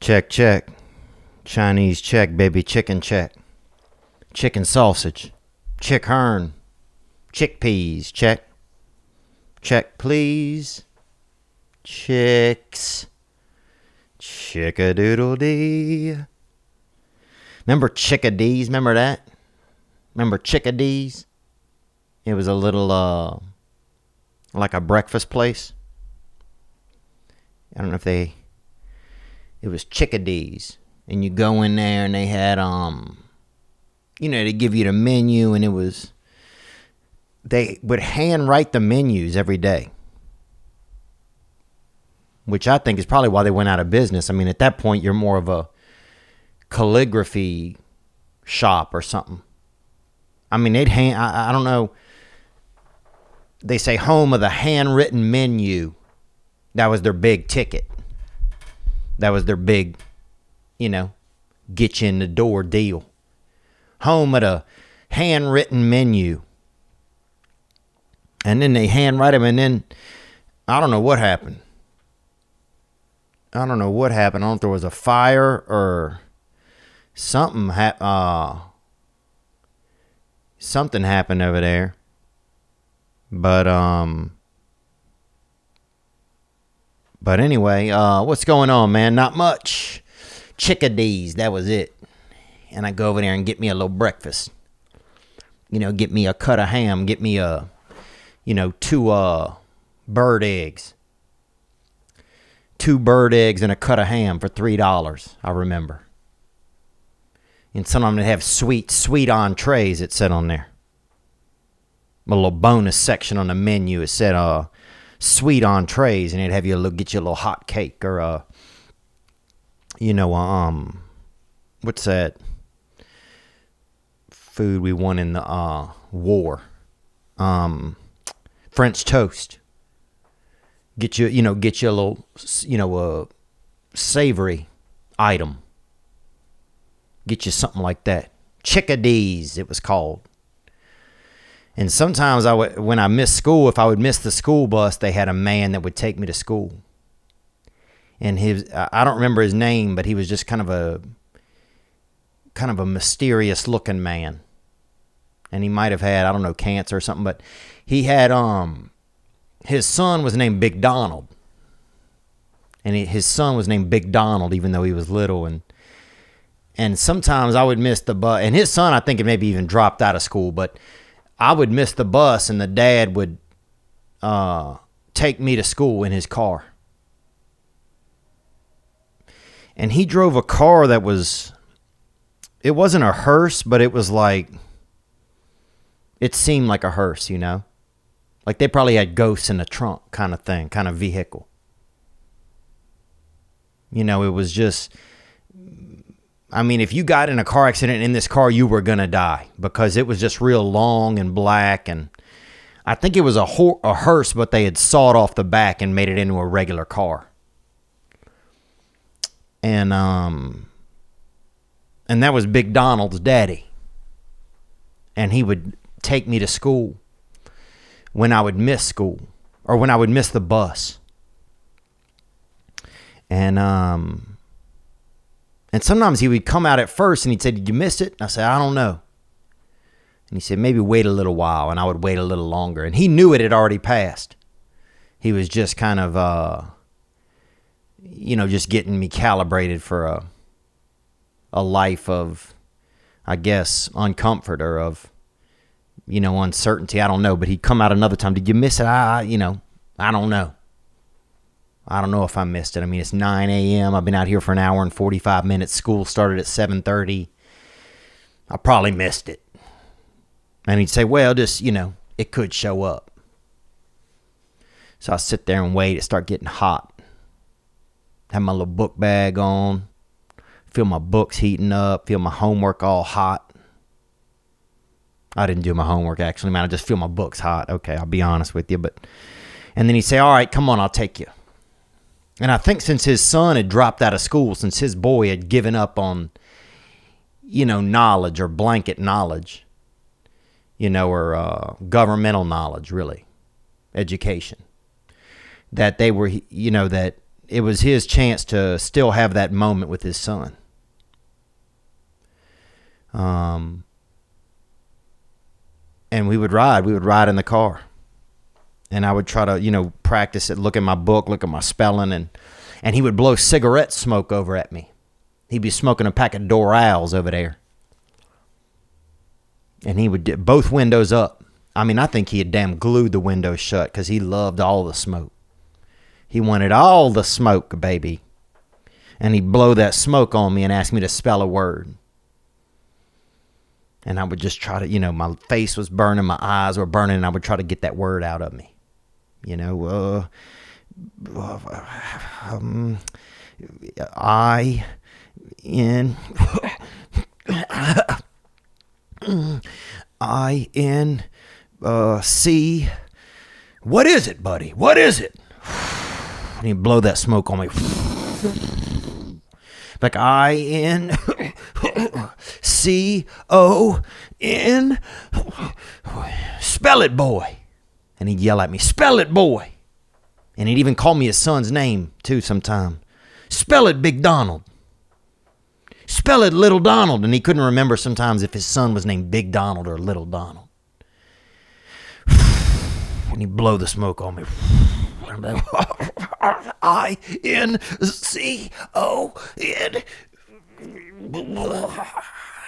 Check, check. Chinese check, baby. Chicken check. Chicken sausage. Chick hern. Chickpeas. Check. Check, please. Chicks. Chick-a-doodle-dee. Remember chickadees? Remember that? Remember chickadees? It was a little, like a breakfast place. I don't know if it was chickadees. And you go in there and they had, they give you the menu, and they would handwrite the menus every day. Which I think is probably why they went out of business. I mean, at that point, you're more of a calligraphy shop or something. I mean, I don't know. They say home of the handwritten menu. That was their big ticket. That was their big, get you in the door deal. Home of the handwritten menu. And then they handwrite them, and then I don't know what happened. I don't know if there was a fire or something. Something happened over there. But anyway, what's going on, man? Not much. Chickadees, that was it. And I go over there and get me a little breakfast. Get me a cut of ham. Get me two bird eggs. 2 bird eggs and a cut of ham for $3, I remember. And some of them have sweet entrees, it said on there. A little bonus section on the menu, it said sweet entrees, and it'd have get you a little hot cake or what's that food we won in the war? French toast. Get you a little, savory item. Get you something like that. Chickadees, it was called. And sometimes when I missed school, if I would miss the school bus, they had a man that would take me to school. And I don't remember his name, but he was just kind of a mysterious looking man. And he might have had, I don't know, cancer or something, but he had, his son was named Big Donald. And his son was named Big Donald, even though he was little. And sometimes I would miss the bus. And his son, I think, had maybe even dropped out of school. But I would miss the bus, and the dad would take me to school in his car. And he drove a car that it wasn't a hearse, but it was like, it seemed like a hearse, Like they probably had ghosts in the trunk kind of thing, kind of vehicle. It was just, I mean, if you got in a car accident in this car, you were going to die because it was just real long and black. And I think it was a hearse, but they had sawed off the back and made it into a regular car. And that was Big Donald's daddy. And he would take me to school when I would miss school or when I would miss the bus. And sometimes he would come out at first and he'd say, "Did you miss it?" And I said, "I don't know." And he said, "Maybe wait a little while." And I would wait a little longer. And he knew it had already passed. He was just kind of, just getting me calibrated for a life of, I guess, uncomfort or of, uncertainty. I don't know. But he'd come out another time. "Did you miss it?" I don't know. I don't know if I missed it. I mean, it's 9 a.m. I've been out here for an hour and 45 minutes. School started at 7:30. I probably missed it. And he'd say, "Well, just, it could show up." So I sit there and wait. It start getting hot. Have my little book bag on. Feel my books heating up. Feel my homework all hot. I didn't do my homework, actually, man. I just feel my books hot. Okay, I'll be honest with you. And then he'd say, "All right, come on, I'll take you." And I think since his son had dropped out of school, since his boy had given up on, knowledge or blanket knowledge, or governmental knowledge, really, education, that they were, that it was his chance to still have that moment with his son. And we would ride in the car, and I would try to, practice it, look at my book, look at my spelling, and he would blow cigarette smoke over at me. He'd be smoking a pack of Dorals over there. And he would get both windows up. I mean, I think he had damn glued the windows shut because he loved all the smoke. He wanted all the smoke, baby. And he'd blow that smoke on me and ask me to spell a word. And I would just try to, my face was burning, my eyes were burning, and I would try to get that word out of me. C. What is it, buddy? What is it? And he'd blow that smoke on me. Like INCON. Spell it, boy. And he'd yell at me, spell it, boy. And he'd even call me his son's name, too, sometime. Spell it, Big Donald. Spell it, Little Donald. And he couldn't remember sometimes if his son was named Big Donald or Little Donald. And he'd blow the smoke on me. INCON.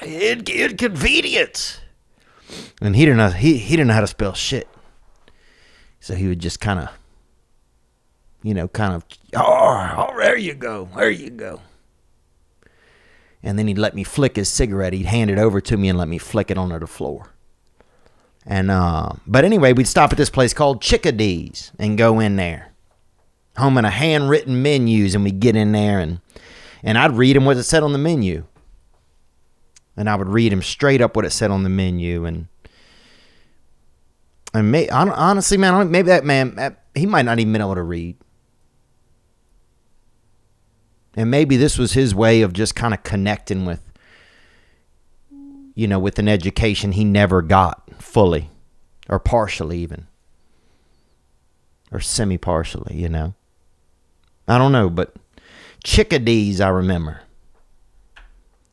Inconvenience. And he didn't know how to spell shit. So he would just kind of, oh, there you go. There you go. And then he'd let me flick his cigarette. He'd hand it over to me and let me flick it onto the floor. And, but anyway, we'd stop at this place called Chickadee's and go in there. Home in a handwritten menus, and we'd get in there and I'd read him what it said on the menu. And I would read him straight up what it said on the menu. And honestly, man, maybe that man, he might not even been able to read. And maybe this was his way of just kind of connecting with, with an education he never got fully or partially even. Or semi-partially, I don't know, but Chickadee's I remember.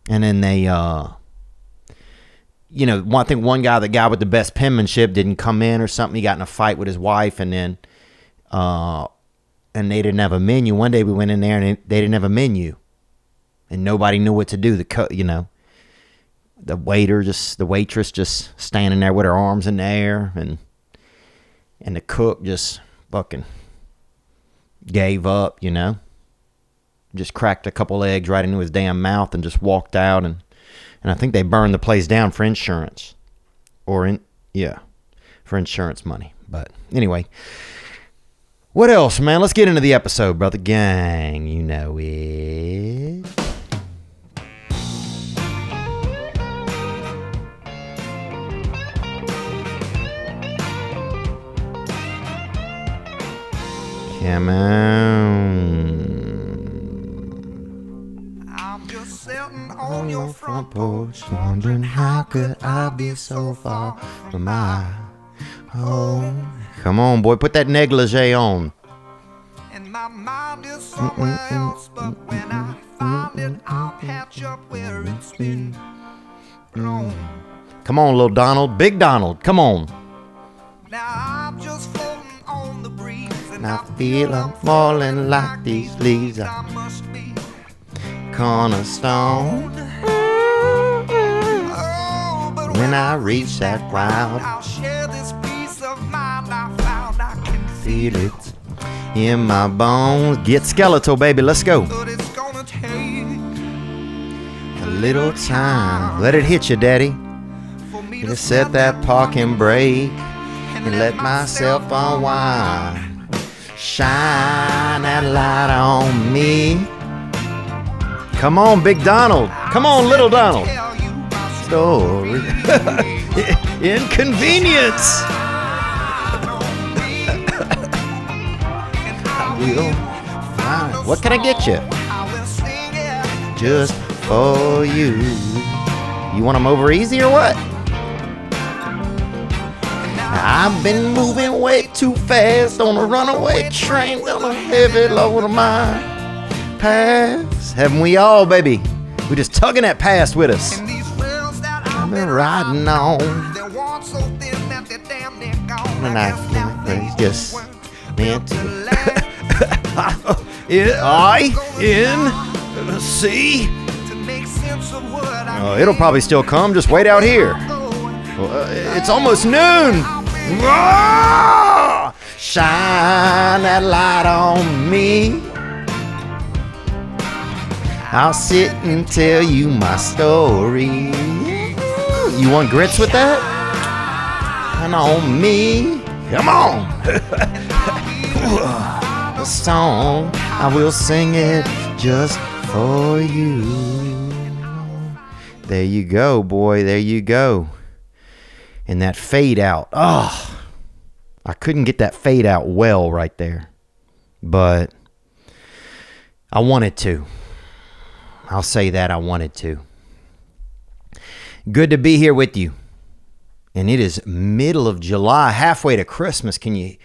And then they, I think the guy with the best penmanship didn't come in or something. He got in a fight with his wife, and then, and they didn't have a menu. One day we went in there and they didn't have a menu, and nobody knew what to do. The waitress just standing there with her arms in the air, and the cook just fucking gave up, just cracked a couple eggs right into his damn mouth and just walked out. And I think they burned the place down for insurance for insurance money. But anyway, what else, man? Let's get into the episode, brother gang. You know it. Come on. I'm just sitting on your front porch, wondering how could I be so far from my home. Come on, boy, put that negligee on. And my mind is somewhere else, but when I find it, I'll catch up where it's been grown. Come on, little Donald, Big Donald, come on. Now I'm just floating on the breeze. And I feel I'm falling like these leaves. I must be cornerstone. Oh, but when I reach that cloud, I'll share this peace of mind I found. I can feel it in my bones. Get skeletal, baby. Let's go. But it's gonna take a little time. Let it hit you, daddy. For me to set that parking brake and let myself unwind. Shine that light on me. Come on, Big Donald. Come on, Little Donald. Story. Inconvenience. What can I get you? Just for you. You want them over easy or what? I've been moving way too fast on a runaway train on a heavy load of my past. Haven't we all, baby? We just tugging that past with us. I've been riding on. And I just meant to. I-N-C. It'll probably still come. Just wait out here. It's almost noon. Shine that light on me. I'll sit and tell you my story. You want grits with that? And on me. Come on. The song, I will sing it just for you. There you go, boy. There you go. And that fade out. Oh, I couldn't get that fade out well right there. But I wanted to. I'll say that I wanted to. Good to be here with you. And it is middle of July, halfway to Christmas. Can you?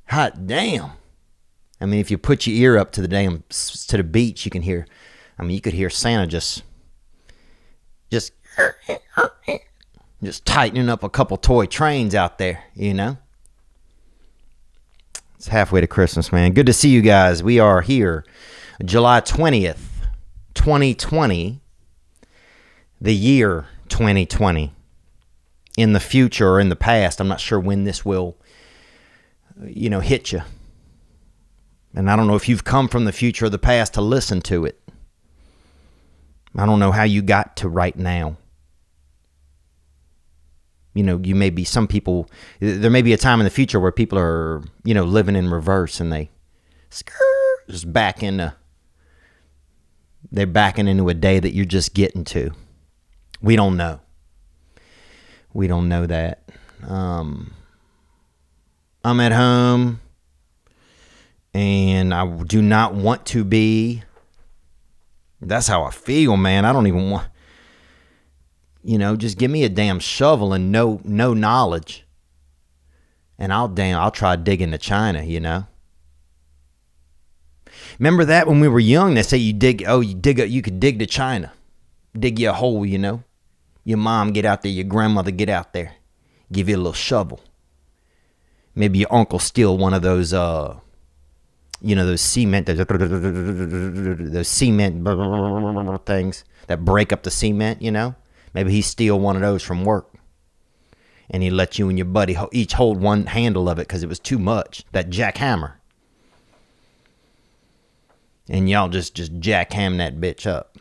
Hot damn. I mean, if you put your ear up to the beach, you can hear. I mean, you could hear Santa just tightening up a couple toy trains out there, you know. It's halfway to Christmas, man. Good to see you guys. We are here, July 20th, 2020, the year 2020. In the future or in the past, I'm not sure when this will, hit you. And I don't know if you've come from the future or the past to listen to it. I don't know how you got to right now. You may be there may be a time in the future where people are, living in reverse and they're backing into a day that you're just getting to. We don't know. We don't know that. I'm at home and I do not want to be. That's how I feel, man. I don't even want, just give me a damn shovel and no knowledge. And I'll try digging to China, Remember that when we were young, they say you could dig to China. Dig you a hole, Your mom get out there, your grandmother get out there. Give you a little shovel. Maybe your uncle steal one of those those cement things that break up the cement, Maybe he steal one of those from work. And he let you and your buddy each hold one handle of it because it was too much. That jackhammer. And y'all just jackham that bitch up.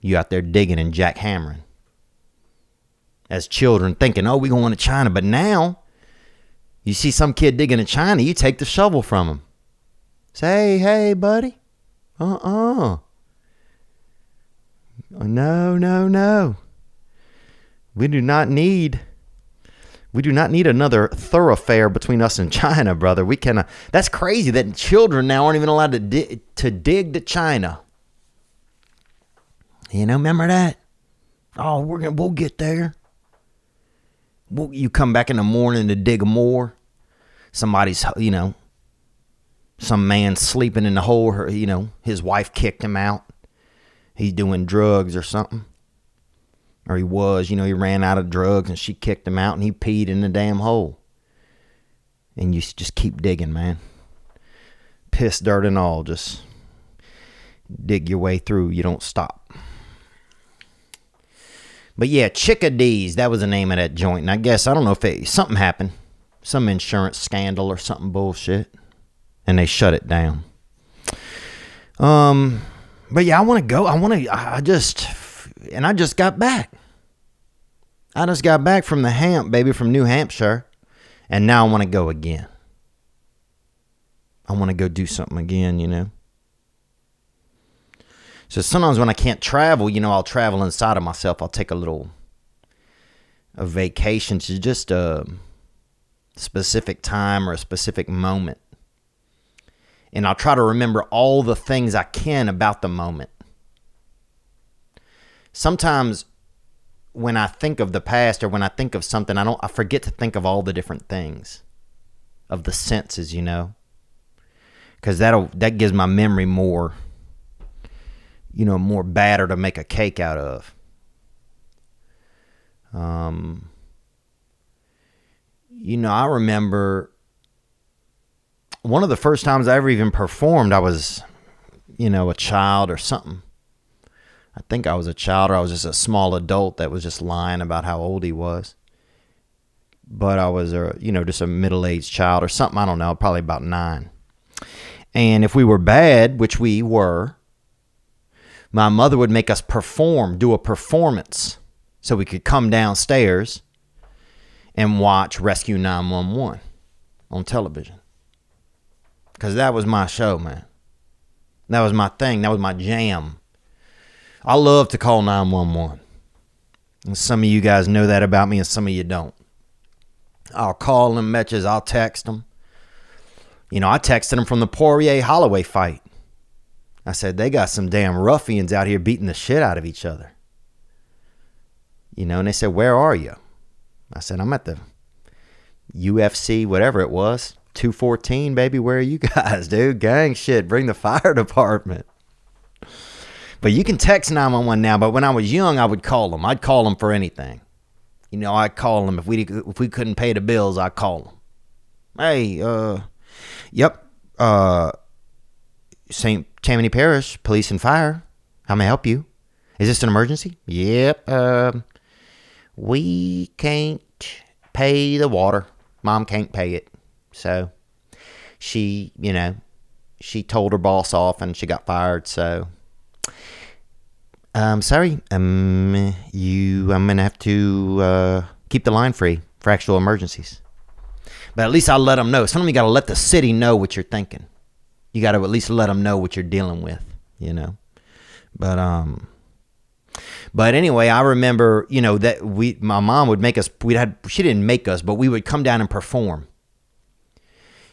You out there digging and jackhammering. As children thinking, we going to China. But now, you see some kid digging in China, you take the shovel from him. Say, hey, buddy. No. We do not need another thoroughfare between us and China, brother. We cannot. That's crazy that children now aren't even allowed to dig to China. Remember that? Oh, we'll get there. You come back in the morning to dig more. Somebody's, some man sleeping in the hole. His wife kicked him out. He's doing drugs or something. Or he was, he ran out of drugs and she kicked him out and he peed in the damn hole. And you just keep digging, man. Piss, dirt, and all. Just dig your way through. You don't stop. But yeah, Chickadees, that was the name of that joint. And I guess, I don't know if something happened. Some insurance scandal or something bullshit. And they shut it down. But yeah, I want to go. I just got back. I just got back from from New Hampshire. And now I want to go again. I want to go do something again, So sometimes when I can't travel, I'll travel inside of myself. I'll take a vacation to just a specific time or a specific moment. And I'll try to remember all the things I can about the moment. Sometimes when I think of the past or when I think of something, I forget to think of all the different things of the senses, you know, because that gives my memory more, you know, more batter to make a cake out of. You know, I remember one of the first times I ever even performed, I was, you know, a child or something. I think I was a child, or I was just a small adult that was just lying about how old he was. But I was, you know, just a middle-aged child or something. I don't know, probably about 9. And if we were bad, which we were, my mother would make us do a performance, so we could come downstairs and watch Rescue 911 on television. Because that was my show, man. That was my thing. That was my jam. I love to call 911. And some of you guys know that about me and some of you don't. I'll call them bitches. I'll text them. You know, I texted them from the Poirier-Holloway fight. I said, they got some damn ruffians out here beating the shit out of each other. You know, and they said, where are you? I said, I'm at the UFC, whatever it was. 214, baby. Where are you guys, dude? Gang shit. Bring the fire department. But you can text 911 now, but when I was young, I would call them. I'd call them for anything. You know, I'd call them. If we couldn't pay the bills, I'd call them. Hey, yep. St. Tammany Parish, Police and Fire. How may I help you? Is this an emergency? Yep. We can't pay the water. Mom can't pay it. So she, you know, she told her boss off and she got fired. So, sorry. I'm going to have to keep the line free for actual emergencies. But at least I'll let them know. Sometimes you got to let the city know what you're thinking. You got to at least let them know what you're dealing with, you know. But anyway, I remember, you know, that my mom would make us, she didn't make us, but we would come down and perform.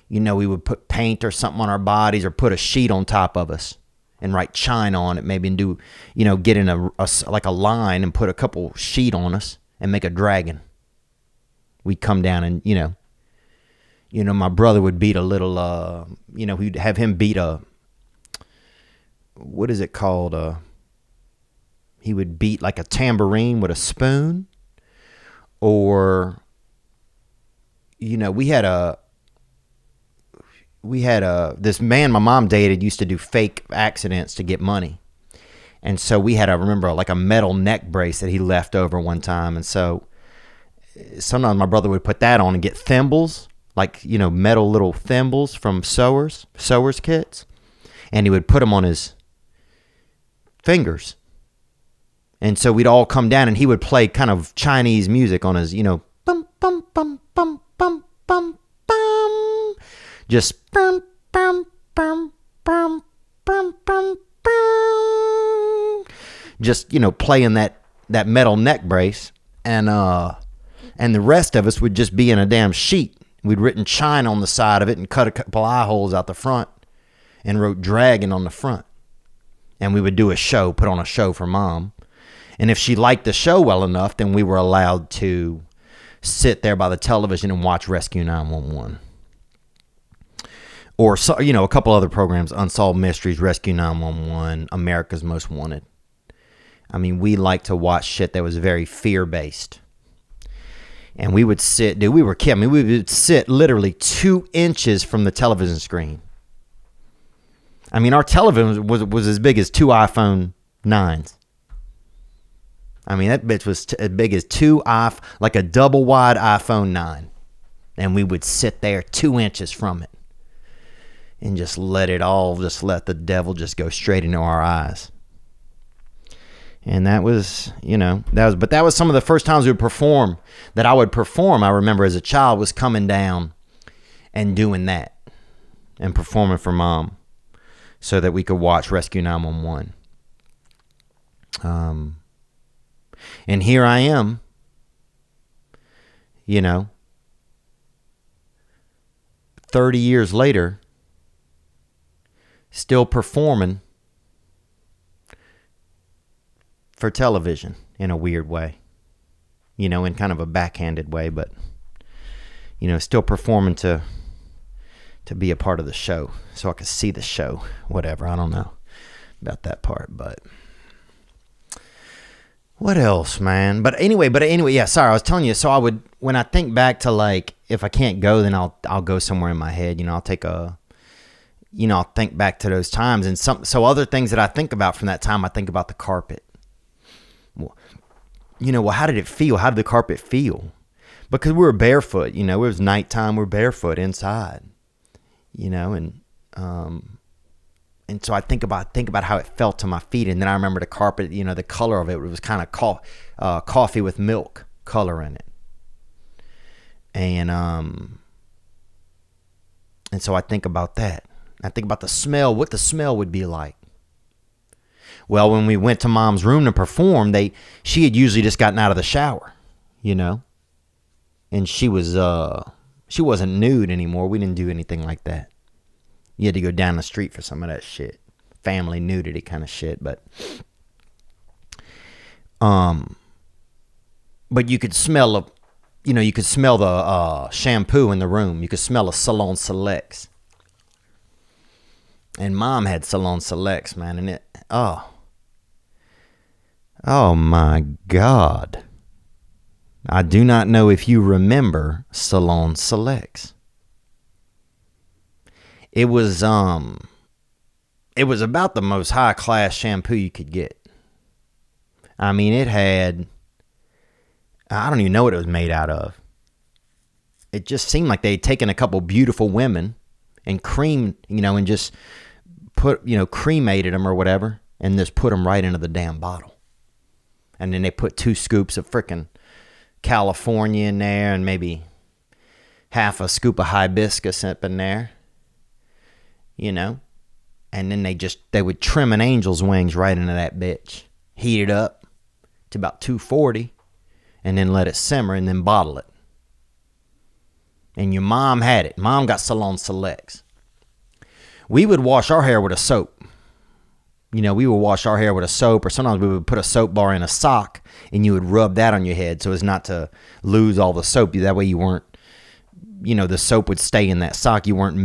You know, we would put paint or something on our bodies or put a sheet on top of us and write China on it maybe and do, you know, get in like a line and put a couple sheet on us and make a dragon. We'd come down and, you know, my brother would beat a little, you know, we'd have him beat what is it called? He would beat like a tambourine with a spoon, or, you know, we had this man my mom dated used to do fake accidents to get money. And so we had remember like a metal neck brace that he left over one time. And so sometimes my brother would put that on and get thimbles, like, you know, metal little thimbles from sewers kits. And he would put them on his fingers. And so we'd all come down and he would play kind of Chinese music on his, you know, bum, bum, bum, bum, bum, bum, bum. Just bum, bum, bum, bum, bum, bum, bum. Just, you know, playing that metal neck brace. And the rest of us would just be in a damn sheet. We'd written China on the side of it and cut a couple eye holes out the front and wrote Dragon on the front. And we would do a show, put on a show for Mom. And if she liked the show well enough, then we were allowed to sit there by the television and watch Rescue 911. Or, you know, a couple other programs, Unsolved Mysteries, Rescue 911, America's Most Wanted. I mean, we liked to watch shit that was very fear-based. And we would sit, dude, we were kidding. I mean, we would sit literally 2 inches from the television screen. I mean, our television was as big as 2 iPhone 9s. I mean, that bitch was as big as like a double wide iPhone 9. And we would sit there 2 inches from it. And just let the devil just go straight into our eyes. And that was, you know, that was some of the first times we would perform, that I would perform, I remember as a child, was coming down and doing that. And performing for Mom. So that we could watch Rescue 911. And here I am, you know, 30 years later, still performing for television in a weird way. in kind of a backhanded way, but, still performing to be a part of the show so I could see the show, whatever. I don't know about that part, but what else, man? But anyway, yeah, sorry, I was telling you, so when I think back to, like, if I can't go, then I'll go somewhere in my head, I'll take I'll think back to those times, and so other things that I think about from that time, I think about the carpet. Well, how did it feel? How did the carpet feel? Because we were barefoot, it was nighttime, we're barefoot inside, and so I think about how it felt to my feet, and then I remember the carpet, the color of it was kind of coffee with milk color in it, and so I think about that. I think about the smell, what the smell would be like. Well, when we went to Mom's room to perform, she had usually just gotten out of the shower, and she wasn't nude anymore. We didn't do anything like that. You had to go down the street for some of that shit, family nudity kind of shit. But you could smell the shampoo in the room. You could smell a Salon Selects. And Mom had Salon Selects, man, and oh my God. I do not know if you remember Salon Selects. It was about the most high class shampoo you could get. I mean, it had, I don't even know what it was made out of. It just seemed like they had taken a couple beautiful women and creamed, and just cremated them or whatever, and just put them right into the damn bottle. And then they put 2 scoops of frickin' California in there, and maybe half a scoop of hibiscus up in there, and then they would trim an angel's wings right into that bitch, heat it up to about 240, and then let it simmer, and then bottle it. And your mom had it. Mom got Salon Selects. We would wash our hair with a soap. We would wash our hair with a soap, or sometimes we would put a soap bar in a sock, and you would rub that on your head so as not to lose all the soap. That way you weren't, the soap would stay in that sock. You weren't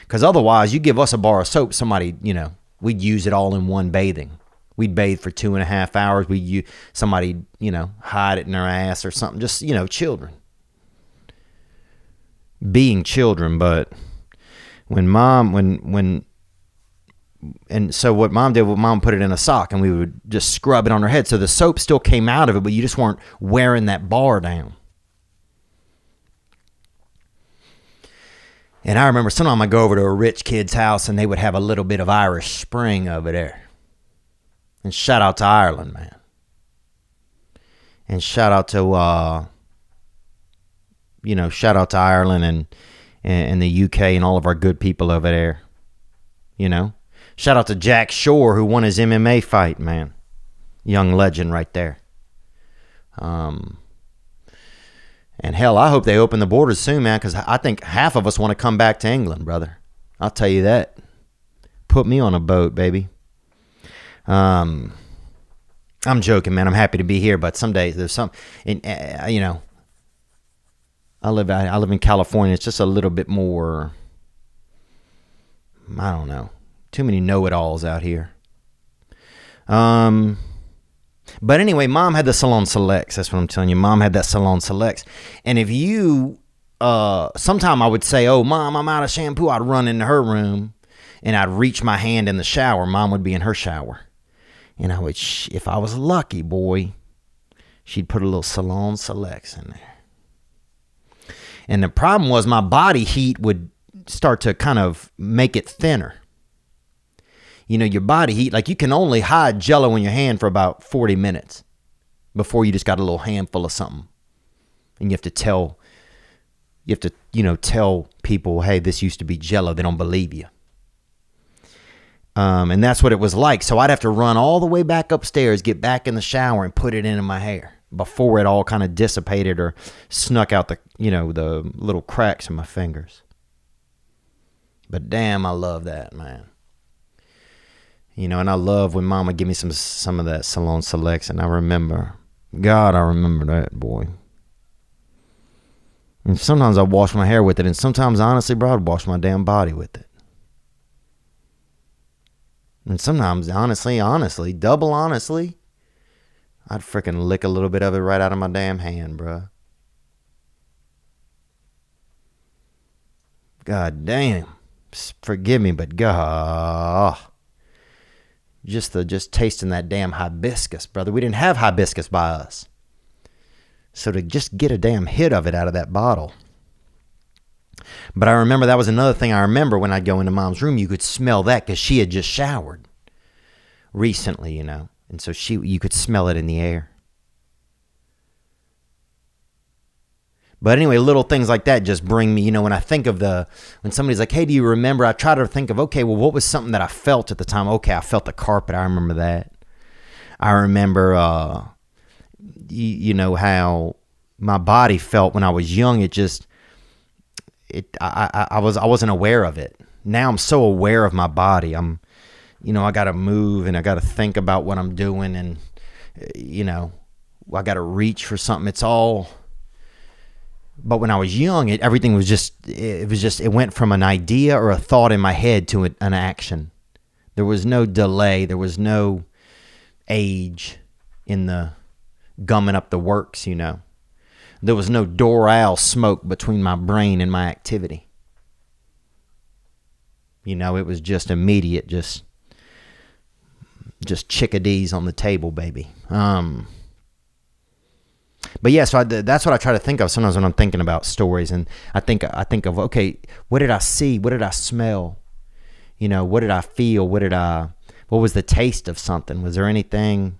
because otherwise you give us a bar of soap, somebody, we'd use it all in one bathing. We'd bathe for 2.5 hours. Somebody, hide it in their ass or something. Just, children. Being children, but and so what Mom did, Mom put it in a sock, and we would just scrub it on her head. So the soap still came out of it, but you just weren't wearing that bar down. And I remember sometimes I'd go over to a rich kid's house, and they would have a little bit of Irish Spring over there. And shout out to Ireland, man. And shout out to Ireland and the UK and all of our good people over there. Shout out to Jack Shore, who won his MMA fight, man. Young legend right there. And hell, I hope they open the borders soon, man, because I think half of us want to come back to England, brother. I'll tell you that. Put me on a boat, baby. I'm joking, man. I'm happy to be here, but some days there's some, I live in California. It's just a little bit more, I don't know, too many know-it-alls out here. But anyway, Mom had the Salon Selects. That's what I'm telling you. Mom had that Salon Selects. And if you, sometime I would say, oh, Mom, I'm out of shampoo. I'd run into her room and I'd reach my hand in the shower. Mom would be in her shower. And I would, if I was lucky, boy, she'd put a little Salon Selects in there. And the problem was my body heat would start to kind of make it thinner. Your body heat, like you can only hide Jell-O in your hand for about 40 minutes before you just got a little handful of something. And you have to tell people, hey, this used to be Jell-O. They don't believe you. And that's what it was like. So I'd have to run all the way back upstairs, get back in the shower, and put it into my hair before it all kind of dissipated or snuck out the little cracks in my fingers. But damn, I love that, man. And I love when Mama give me some of that Salon Selects, and I remember God, I remember that, boy. And sometimes I'd wash my hair with it, and sometimes, honestly, bro, I'd wash my damn body with it. And sometimes, honestly, double honestly, I'd freaking lick a little bit of it right out of my damn hand, bro. God damn. Forgive me, but God. Just tasting that damn hibiscus, brother. We didn't have hibiscus by us. So to just get a damn hit of it out of that bottle. But I remember that was another thing I remember when I'd go into Mom's room. You could smell that because she had just showered recently, you know. And so you could smell it in the air. But anyway, little things like that just bring me, you know, when I think of when somebody's like, hey, do you remember? I try to think of, okay, well, what was something that I felt at the time? Okay, I felt the carpet. I remember that. I remember, you know, how my body felt when I was young. I wasn't aware of it. Now I'm so aware of my body. I got to move and I got to think about what I'm doing, and, you know, I got to reach for something. It's all. But when I was young, everything was it went from an idea or a thought in my head to an action. There was no delay. There was no age in the gumming up the works, you know. There was no Doral smoke between my brain and my activity. You know, it was just immediate, just chickadees on the table, baby. But yeah, so that's what I try to think of sometimes when I'm thinking about stories, and I think of, okay, what did I see? What did I smell? You know, what did I feel? What was the taste of something? Was there anything?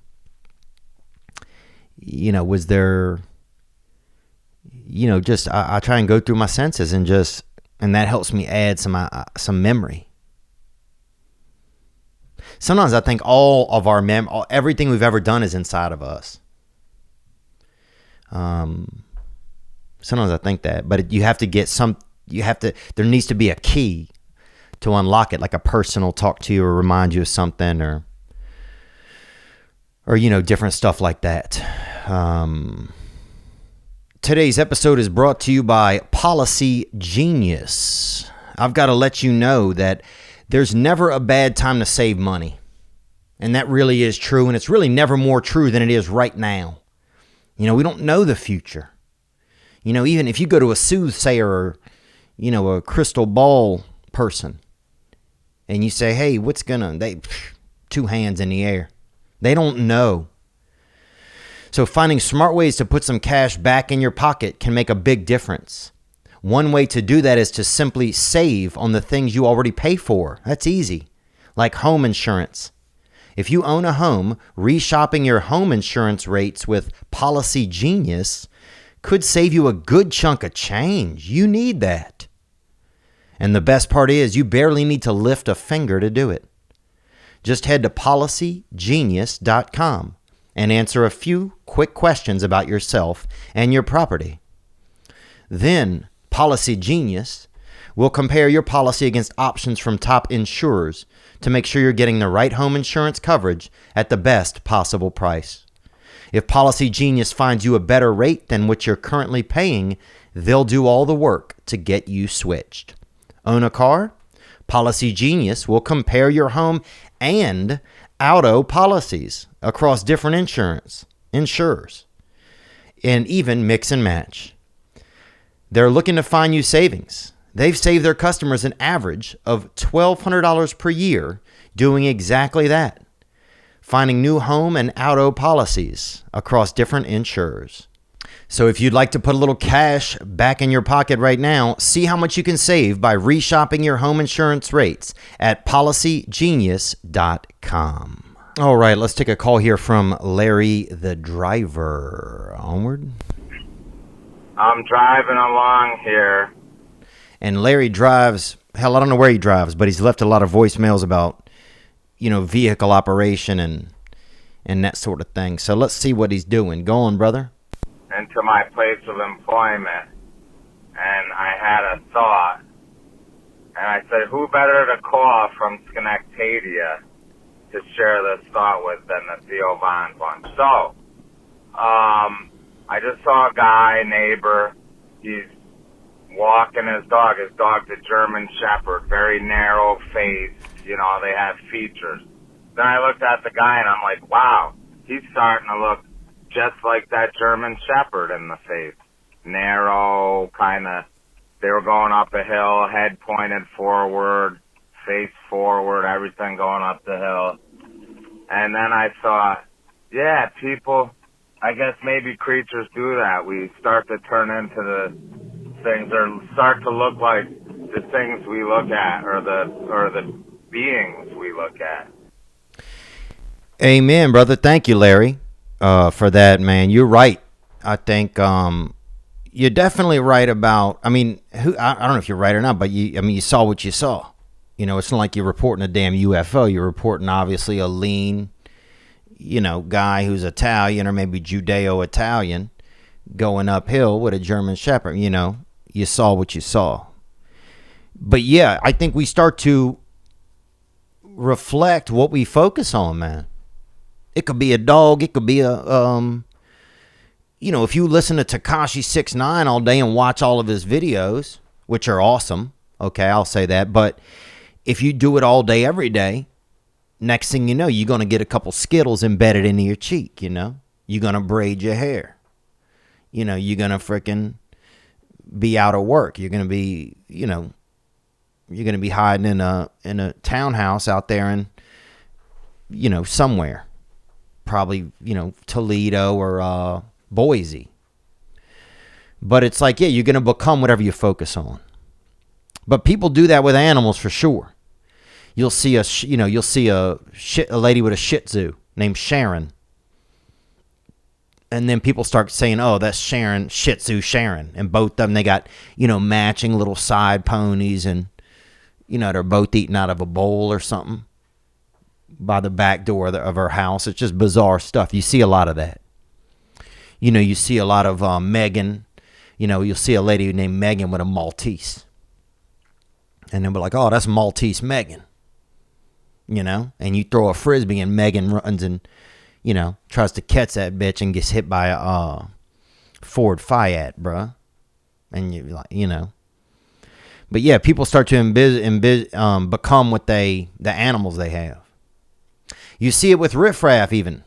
You know, was there? You know, just I try and go through my senses and that helps me add some memory. Sometimes I think all of our everything we've ever done is inside of us. Sometimes I think that, but you have to there needs to be a key to unlock it, like a person will talk to you or remind you of something, or you know, different stuff like that. Today's episode is brought to you by Policy Genius. I've got to let you know that there's never a bad time to save money. And that really is true, and it's really never more true than it is right now. You know, we don't know the future. You know, even if you go to a soothsayer or, you know, a crystal ball person, and you say, hey, two hands in the air. They don't know. So finding smart ways to put some cash back in your pocket can make a big difference. One way to do that is to simply save on the things you already pay for. That's easy. Like home insurance. If you own a home, reshopping your home insurance rates with Policy Genius could save you a good chunk of change. You need that. And the best part is you barely need to lift a finger to do it. Just head to policygenius.com and answer a few quick questions about yourself and your property. Then Policy Genius will compare your policy against options from top insurers to make sure you're getting the right home insurance coverage at the best possible price. If Policy Genius finds you a better rate than what you're currently paying, they'll do all the work to get you switched. Own a car? Policy Genius will compare your home and auto policies across different insurers, and even mix and match. They're looking to find you savings. They've saved their customers an average of $1,200 per year doing exactly that, finding new home and auto policies across different insurers. So if you'd like to put a little cash back in your pocket right now, see how much you can save by reshopping your home insurance rates at policygenius.com. All right, let's take a call here from Larry the driver. Onward. I'm driving along here. And Larry drives, hell, I don't know where he drives, but he's left a lot of voicemails about, you know, vehicle operation and that sort of thing. So let's see what he's doing. Go on, brother. Into my place of employment, and I had a thought, and I said, who better to call from Schenectady to share this thought with than the Theo Von one. So, I just saw a guy, neighbor. He's walking his dog. His dog's a German Shepherd, very narrow face. You know, they have features. Then I looked at the guy and I'm like, wow, he's starting to look just like that German Shepherd in the face. Narrow, kind of, they were going up a hill, head pointed forward, face forward, everything going up the hill. And then I thought, yeah, people, I guess maybe creatures do that. We start to turn into the things, or start to look like the things we look at, or the beings we look at. Amen, brother. Thank you, Larry, for that, man. You're right. I think you're definitely right about. I mean, I don't know if you're right or not, but you saw what you saw. You know, it's not like you're reporting a damn UFO. You're reporting obviously a lean, guy who's Italian or maybe Judeo-Italian going uphill with a German Shepherd. You saw what you saw. But yeah, I think we start to reflect what we focus on, man. It could be a dog. It could be if you listen to Tekashi 6ix9ine all day and watch all of his videos, which are awesome. Okay, I'll say that. But if you do it all day, every day, next thing you know, you're going to get a couple Skittles embedded into your cheek, You're going to braid your hair. You're going to freaking be out of work. You're going to be, you're going to be hiding in a townhouse out there in, somewhere. Probably, Toledo or Boise. But it's like, yeah, you're going to become whatever you focus on. But people do that with animals for sure. You'll see a lady with a Shih Tzu named Sharon. And then people start saying, oh, that's Sharon, Shih Tzu Sharon. And both of them, they got, matching little side ponies. And, they're both eating out of a bowl or something by the back door of her house. It's just bizarre stuff. You see a lot of that. You see a lot of Megan. You'll see a lady named Megan with a Maltese. And they'll be like, oh, that's Maltese Megan. And you throw a Frisbee and Megan runs and, tries to catch that bitch and gets hit by a Ford Fiat, bruh. And you're like, But yeah, people start to become what the animals they have. You see it with riffraff even.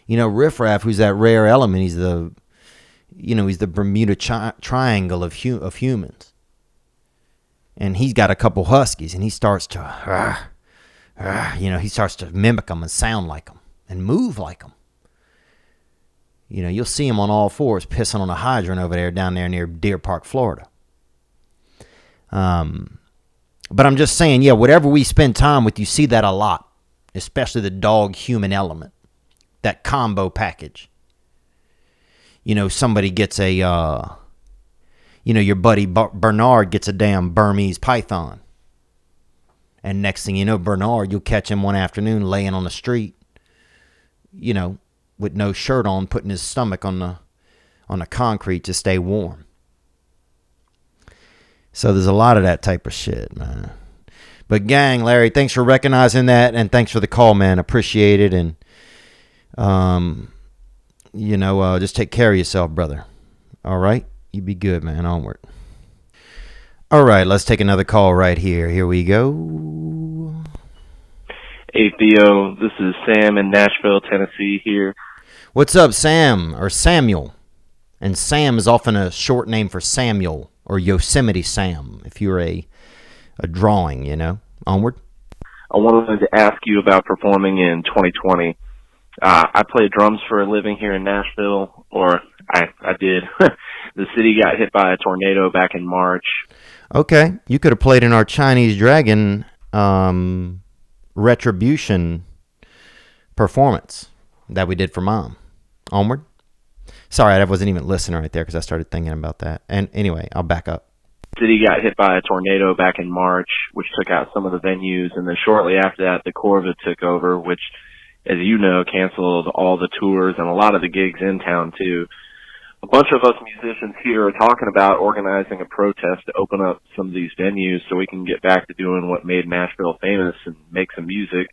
Riffraff, who's that rare element. He's the Bermuda Triangle of humans. And he's got a couple huskies, and he starts to, he starts to mimic them and sound like them and move like them. You'll see him on all fours pissing on a hydrant over there down there near Deer Park, Florida. But I'm just saying, yeah, whatever we spend time with, you see that a lot, especially the dog-human element, that combo package. Somebody gets a, your buddy Bernard gets a damn Burmese python. And next thing you know, Bernard, you'll catch him one afternoon laying on the street, with no shirt on, putting his stomach on the concrete to stay warm. So there's a lot of that type of shit, man. But gang, Larry, thanks for recognizing that, and thanks for the call, man. Appreciate it, and just take care of yourself, brother. All right, you be good, man. Onward. All right, let's take another call right here. Here we go. Hey, Theo, this is Sam in Nashville, Tennessee here. What's up, Sam, or Samuel? And Sam is often a short name for Samuel, or Yosemite Sam, if you're a drawing, Onward. I wanted to ask you about performing in 2020. I play drums for a living here in Nashville, or I did. The city got hit by a tornado back in March. Okay, you could have played in our Chinese Dragon Retribution performance that we did for Mom. Onward. Sorry, I wasn't even listening right there because I started thinking about that. And anyway, I'll back up. The city got hit by a tornado back in March, which took out some of the venues. And then shortly after that, the Corva took over, which, as you know, canceled all the tours and a lot of the gigs in town, too. A bunch of us musicians here are talking about organizing a protest to open up some of these venues so we can get back to doing what made Nashville famous and make some music,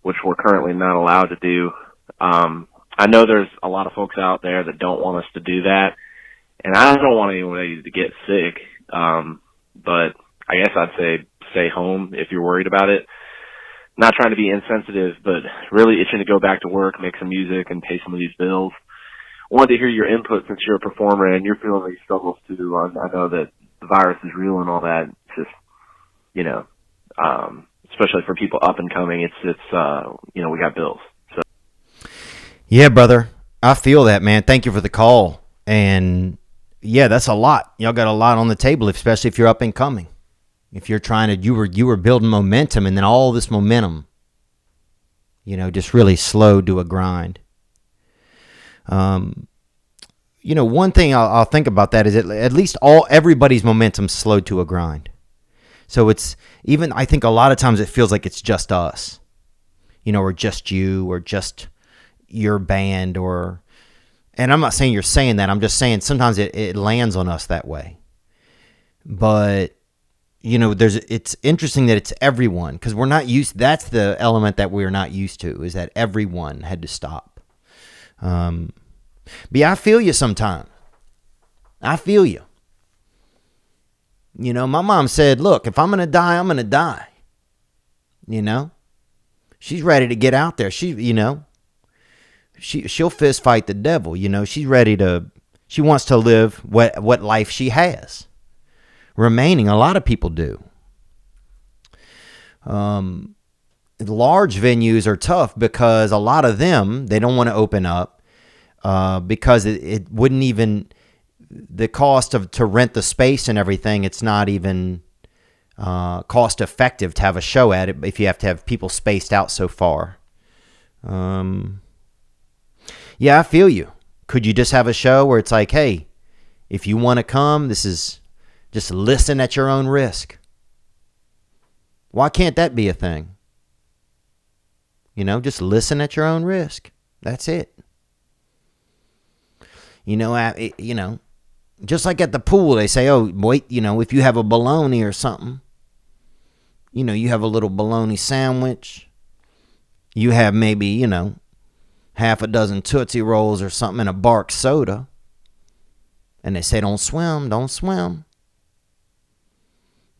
which we're currently not allowed to do. I know there's a lot of folks out there that don't want us to do that, and I don't want anybody to get sick. But I guess I'd say stay home if you're worried about it. Not trying to be insensitive, but really itching to go back to work, make some music, and pay some of these bills. Wanted to hear your input since you're a performer and you're feeling these struggles too. I know that the virus is real and all that. It's just, you know, especially for people up and coming, it's you know, we got bills. So. Yeah, brother. I feel that, man. Thank you for the call. And yeah, that's a lot. Y'all got a lot on the table, especially if you're up and coming. If you're trying to, you were building momentum, and then all this momentum, you know, just really slowed to a grind. You know, one thing I'll think about that is at least everybody's momentum slowed to a grind. So it's even, I think a lot of times it feels like it's just us, you know, or just you, or just your band, and I'm not saying you're saying that. I'm just saying sometimes it lands on us that way. But, you know, it's interesting that it's everyone, because we're not used, that's the element that we're not used to, is that everyone had to stop. But yeah, I feel you sometimes. I feel you. You know, my mom said, look, if I'm going to die, I'm going to die. You know, she's ready to get out there. She'll fist fight the devil. You know, she wants to live what life she has remaining. A lot of people do. Large venues are tough because a lot of them, they don't want to open up because it wouldn't even, the cost to rent the space and everything, it's not even cost effective to have a show at it if you have to have people spaced out so far. Yeah, I feel you. Could you just have a show where it's like, hey, if you want to come, this is just listen at your own risk? Why can't that be a thing? You know, just listen at your own risk. That's it. You know, just like at the pool, they say, oh, wait, you know, if you have a bologna or something, you know, you have a little bologna sandwich. You have maybe, you know, half a dozen Tootsie Rolls or something in a Bark soda. And they say, don't swim.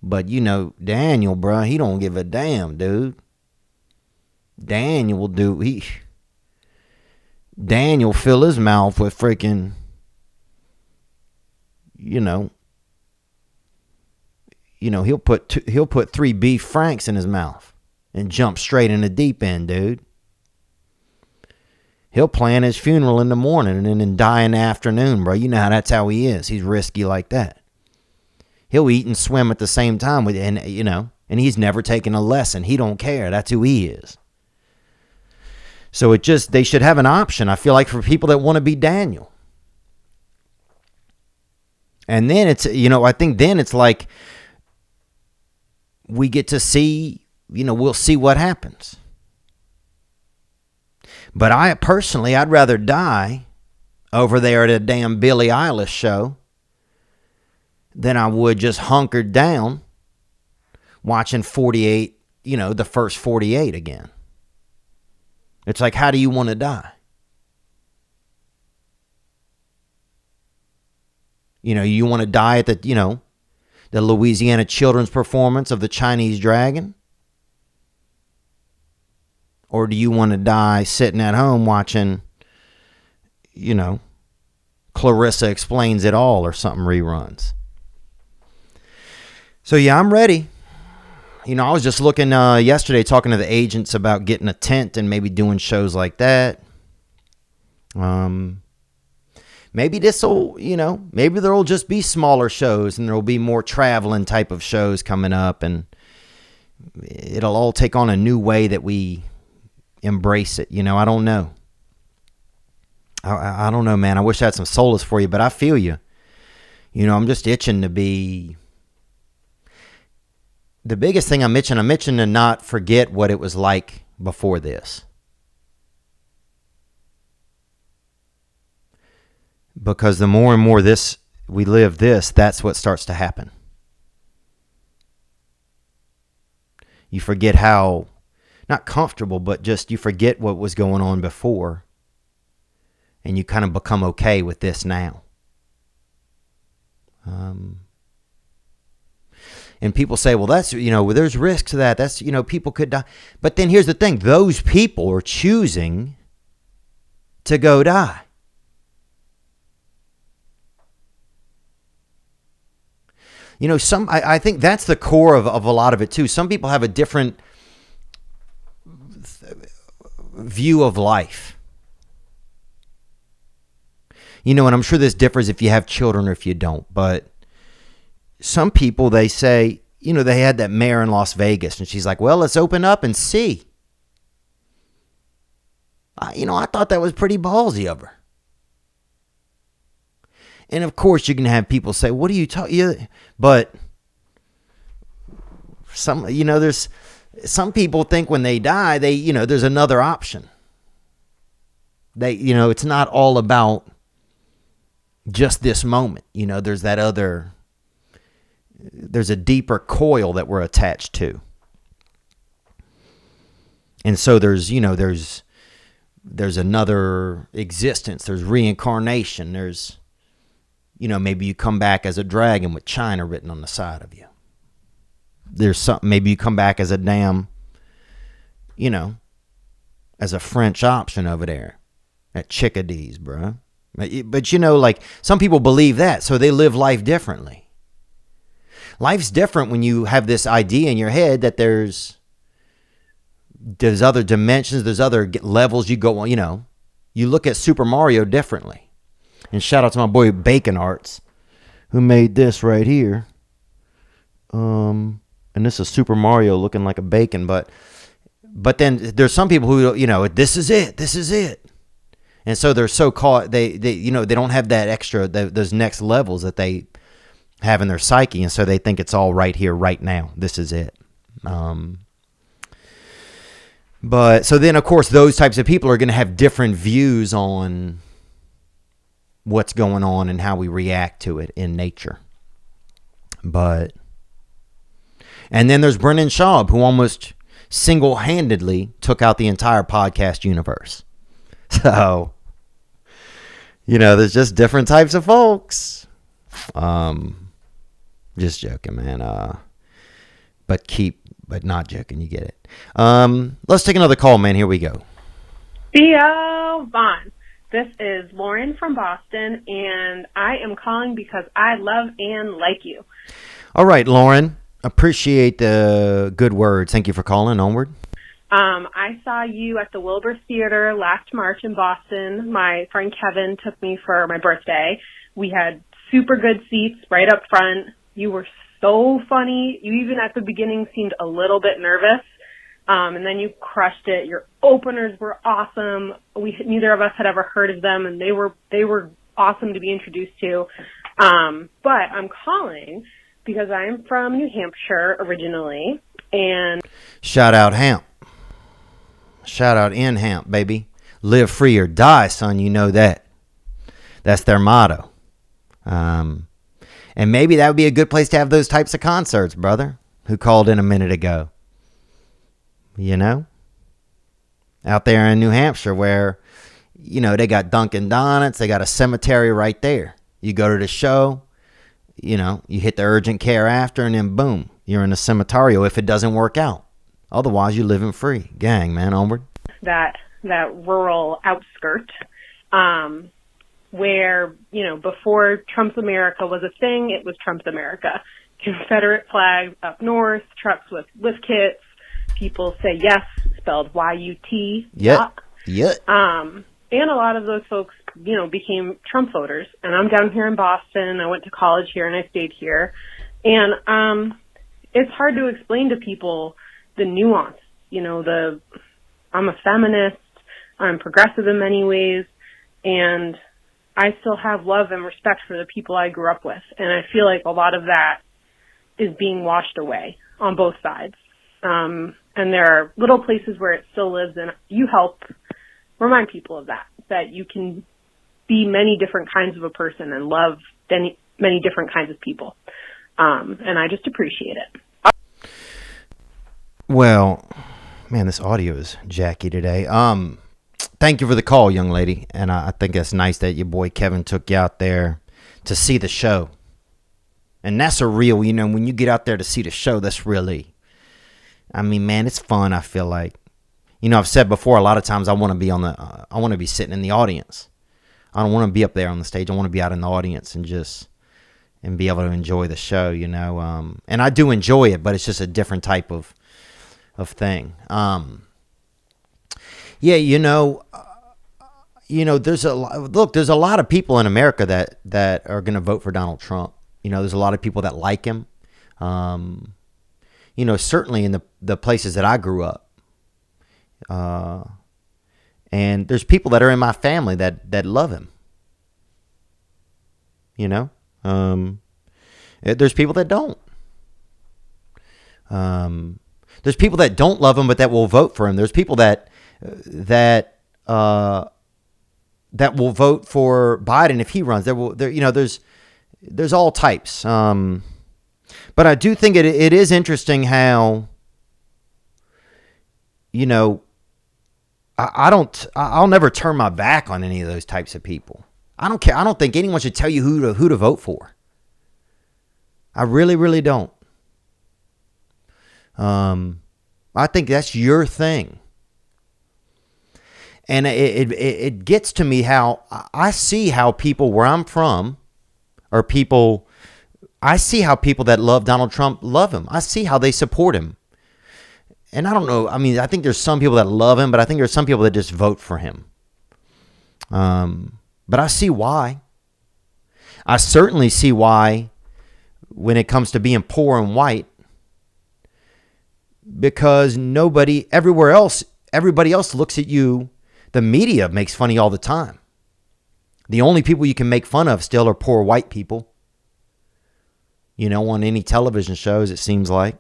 But, you know, Daniel, bro, he don't give a damn, dude. Daniel fill his mouth with freaking, you know, he'll put 3 beef franks in his mouth and jump straight in the deep end, dude. He'll plan his funeral in the morning and then die in the afternoon, bro. You know that's how he is. He's risky like that. He'll eat and swim at the same time and he's never taken a lesson. He don't care. That's who he is. So they should have an option, I feel like, for people that want to be Daniel. And then I think then it's like we get to see, we'll see what happens. But I'd rather die over there at a damn Billie Eilish show than I would just hunkered down watching 48, the first 48 again. It's like, how do you want to die? You want to die at the Louisiana Children's performance of the Chinese Dragon? Or do you want to die sitting at home watching, Clarissa Explains It All or something reruns? So, yeah, I'm ready. I was just looking yesterday, talking to the agents about getting a tent and maybe doing shows like that. Maybe maybe there'll just be smaller shows and there'll be more traveling type of shows coming up, and it'll all take on a new way that we embrace it. I don't know. I don't know, man. I wish I had some solace for you, but I feel you. I'm just itching to be. The biggest thing I'm itching to not forget what it was like before this. Because the more and more we live this, that's what starts to happen. You forget how, not comfortable, but just you forget what was going on before. and you kind of become okay with this now. And people say, well, that's, there's risks to that. That's, people could die. But then here's the thing. Those people are choosing to go die. I think that's the core of a lot of it too. Some people have a different view of life. And I'm sure this differs if you have children or if you don't, but some people, they say, they had that mayor in Las Vegas, and she's like, well, let's open up and see. I thought that was pretty ballsy of her. And of course, you're going to have people say, what are you talking? But there's some people think when they die, there's another option. It's not all about just this moment. There's that other. There's a deeper coil that we're attached to. And so there's another existence. There's reincarnation. There's, maybe you come back as a dragon with China written on the side of you. There's something, maybe you come back as a damn, as a French option over there at Chickadees, bro. But some people believe that, so they live life differently. Life's different when you have this idea in your head that there's other dimensions, there's other levels you go on, You look at Super Mario differently. And shout out to my boy Bacon Arts, who made this right here. And this is Super Mario looking like a bacon, but then there's some people who, this is it. And so they're so caught, they don't have that extra, those next levels that they have in their psyche, and so they think it's all right here, right now. This is it. But so then, of course, those types of people are going to have different views on what's going on and how we react to it in nature. And then there's Brennan Schaub, who almost single-handedly took out the entire podcast universe. So, there's just different types of folks. Just joking, man. But not joking. You get it. Let's take another call, man. Here we go. Theo Vaughn. This is Lauren from Boston, and I am calling because I love and like you. All right, Lauren. Appreciate the good words. Thank you for calling. Onward. I saw you at the Wilbur Theater last March in Boston. My friend Kevin took me for my birthday. We had super good seats right up front. You were so funny. You even at the beginning seemed a little bit nervous. And then you crushed it. Your openers were awesome. Neither of us had ever heard of them, and they were awesome to be introduced to. But I'm calling because I'm from New Hampshire originally, and shout out Hamp. Shout out in Hamp, baby. Live free or die, son. You know that. That's their motto. And maybe that would be a good place to have those types of concerts, brother, who called in a minute ago. Out there in New Hampshire where, they got Dunkin' Donuts. They got a cemetery right there. You go to the show, you hit the urgent care after, and then boom, you're in a cemeterio if it doesn't work out. Otherwise, you're living free. Gang, man, onward. That rural outskirt, where, before Trump's America was a thing, it was Trump's America. Confederate flags up north, trucks with lift kits. People say yes, spelled Y-U-T. Yep. And a lot of those folks, became Trump voters. And I'm down here in Boston. I went to college here and I stayed here. And it's hard to explain to people the nuance. I'm a feminist. I'm progressive in many ways. And I still have love and respect for the people I grew up with. And I feel like a lot of that is being washed away on both sides. And there are little places where it still lives, and you help remind people of that you can be many different kinds of a person and love many different kinds of people. And I just appreciate it. Well, man, this audio is jacky today. thank you for the call, young lady. And I think that's nice that your boy Kevin took you out there to see the show. And that's a real, when you get out there to see the show, that's really, I mean, man, it's fun. I feel like, I've said before, a lot of times I want to be I want to be sitting in the audience. I don't want to be up there on the stage. I want to be out in the audience and be able to enjoy the show, and I do enjoy it, but it's just a different type of thing. There's a lot of people in America that are going to vote for Donald Trump. There's a lot of people that like him. Certainly in the places that I grew up. And there's people that are in my family that love him. There's people that don't. There's people that don't love him, but that will vote for him. There's people that will vote for Biden if he runs. There's all types. But I do think it is interesting how, I'll never turn my back on any of those types of people. I don't care. I don't think anyone should tell you who to vote for. I really, really don't. I think that's your thing. And it gets to me how I see how people where I'm from I see how people that love Donald Trump love him. I see how they support him. And I don't know. I mean, I think there's some people that love him, but I think there's some people that just vote for him. But I see why. I certainly see why when it comes to being poor and white. Because everybody else looks at you. The media makes fun of you all the time. The only people you can make fun of still are poor white people. On any television shows, it seems like.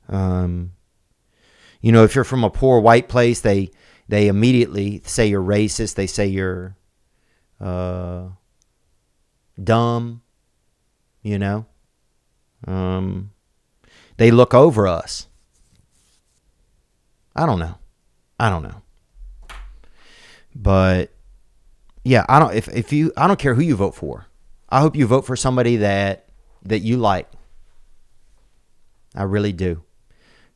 If you're from a poor white place, they immediately say you're racist. They say you're dumb. They look over us. I don't know. But yeah, I don't care who you vote for. I hope you vote for somebody that you like. I really do.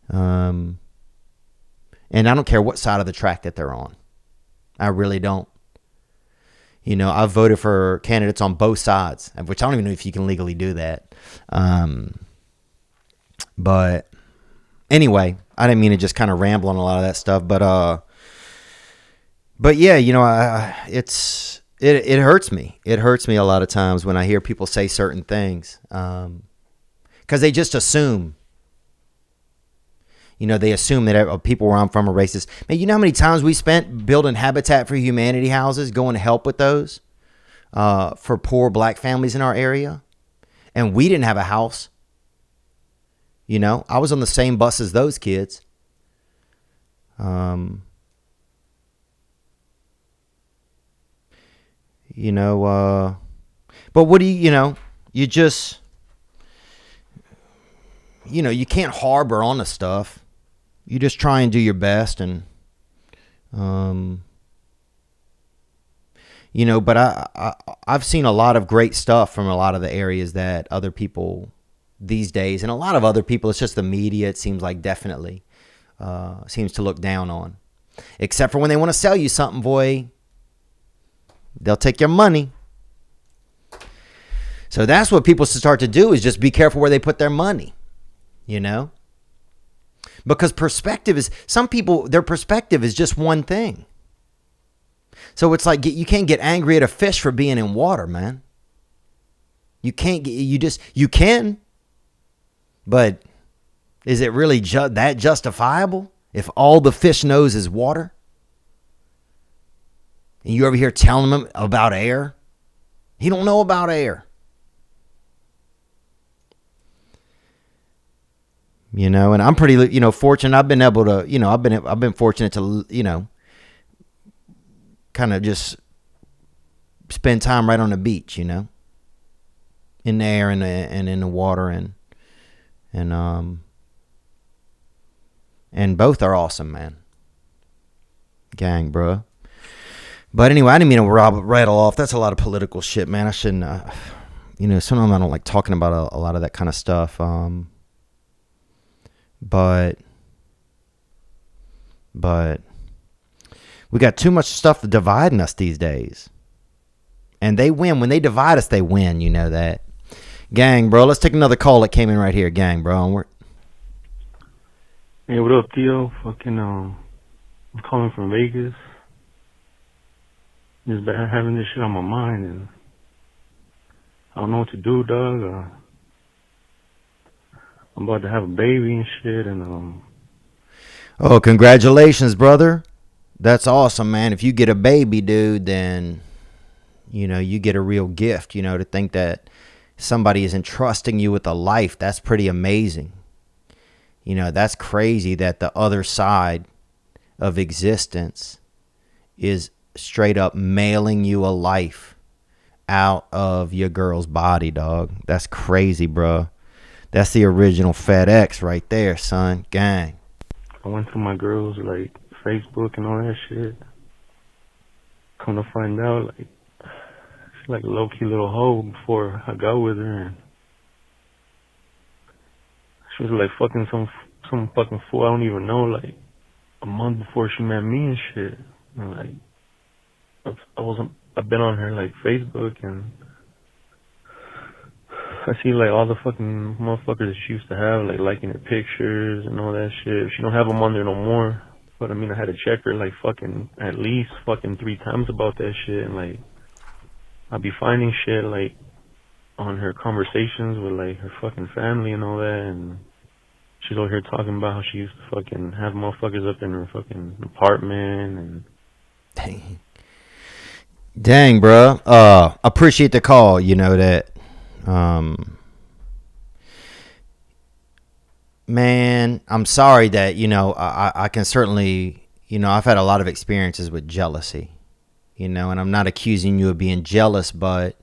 And I don't care what side of the track that they're on. I really don't. I've voted for candidates on both sides, which I don't even know if you can legally do that. But anyway, I didn't mean to just kind of ramble on a lot of that stuff, but yeah, it hurts me. It hurts me a lot of times when I hear people say certain things, because they just assume. They assume that people where I'm from are racist. Man, you know how many times we spent building Habitat for Humanity houses, going to help with those for poor black families in our area, and we didn't have a house. I was on the same bus as those kids. But what do you just, you can't harbor on the stuff. You just try and do your best. And, but I've seen a lot of great stuff from a lot of the areas that other people these days, and a lot of other people, it's just the media, it seems like definitely seems to look down on. Except for when they want to sell you something, boy. They'll take your money. So that's what people should start to do, is just be careful where they put their money, Because some people, their perspective is just one thing. So it's like you can't get angry at a fish for being in water, man. You can't, you can. But is it really that justifiable if all the fish knows is water? And you over here telling him about air? He don't know about air. And I'm pretty, fortunate. I've been able to, I've been fortunate to, kind of just spend time right on the beach, in the air and in the water, and both are awesome, man. Gang, bruh. But anyway, I didn't mean to rattle off. That's a lot of political shit, man. I shouldn't. Sometimes I don't like talking about a lot of that kind of stuff. But we got too much stuff dividing us these days. And they win. When they divide us, they win. You know that. Gang, bro. Let's take another call that came in right here. Gang, bro. Hey, what up, Theo? I'm calling from Vegas. Just been having this shit on my mind, and I don't know what to do, dog. I'm about to have a baby and shit, and Oh, congratulations, brother. That's awesome, man. If you get a baby, dude, then you get a real gift. To think that somebody is entrusting you with a life. That's pretty amazing. That's crazy that the other side of existence is straight up mailing you a life out of your girl's body, dog. That's crazy, bro. That's the original FedEx right there, son. Gang. I went through my girl's Facebook and all that shit. Come to find out, she's like a low key little hoe before I got with her, and she was fucking some fucking fool I don't even know, a month before she met me and shit. And I've been on her Facebook, and I see all the fucking motherfuckers that she used to have liking her pictures and all that shit. She don't have them on there no more. But I had to check her at least 3 times about that shit, and I'll be finding shit on her conversations with her fucking family and all that, and she's over here talking about how she used to fucking have motherfuckers up in her fucking apartment and Dang, bro. Appreciate the call. Man, I'm sorry that, I can certainly, I've had a lot of experiences with jealousy, and I'm not accusing you of being jealous, but,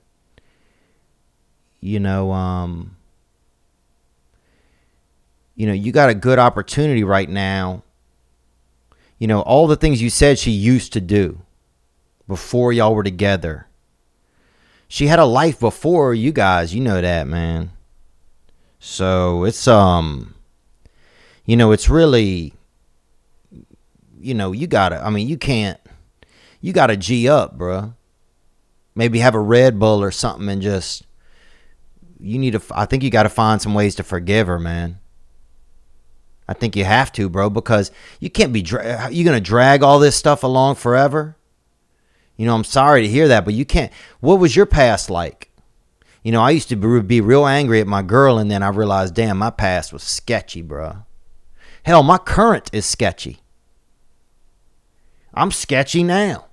you got a good opportunity right now. All the things you said she used to do before y'all were together. She had a life before you guys, that, man. So it's it's really, you gotta G up, bro. Maybe have a Red Bull or something and just, I think you gotta find some ways to forgive her, man. I think you have to, bro, because you can't be, you gonna drag all this stuff along forever? I'm sorry to hear that, but you can't. What was your past like? I used to be real angry at my girl, and then I realized, damn, my past was sketchy, bro. Hell, my current is sketchy. I'm sketchy now.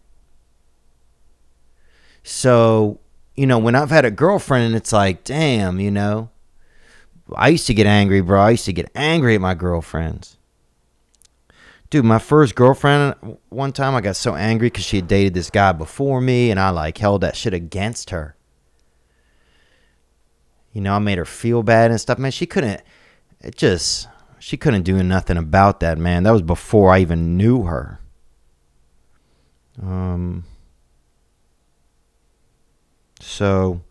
So, when I've had a girlfriend and it's damn, I used to get angry, bro. I used to get angry at my girlfriends. Dude, my first girlfriend, one time I got so angry because she had dated this guy before me, and I held that shit against her. I made her feel bad and stuff. Man, she couldn't do nothing about that, man. That was before I even knew her. So,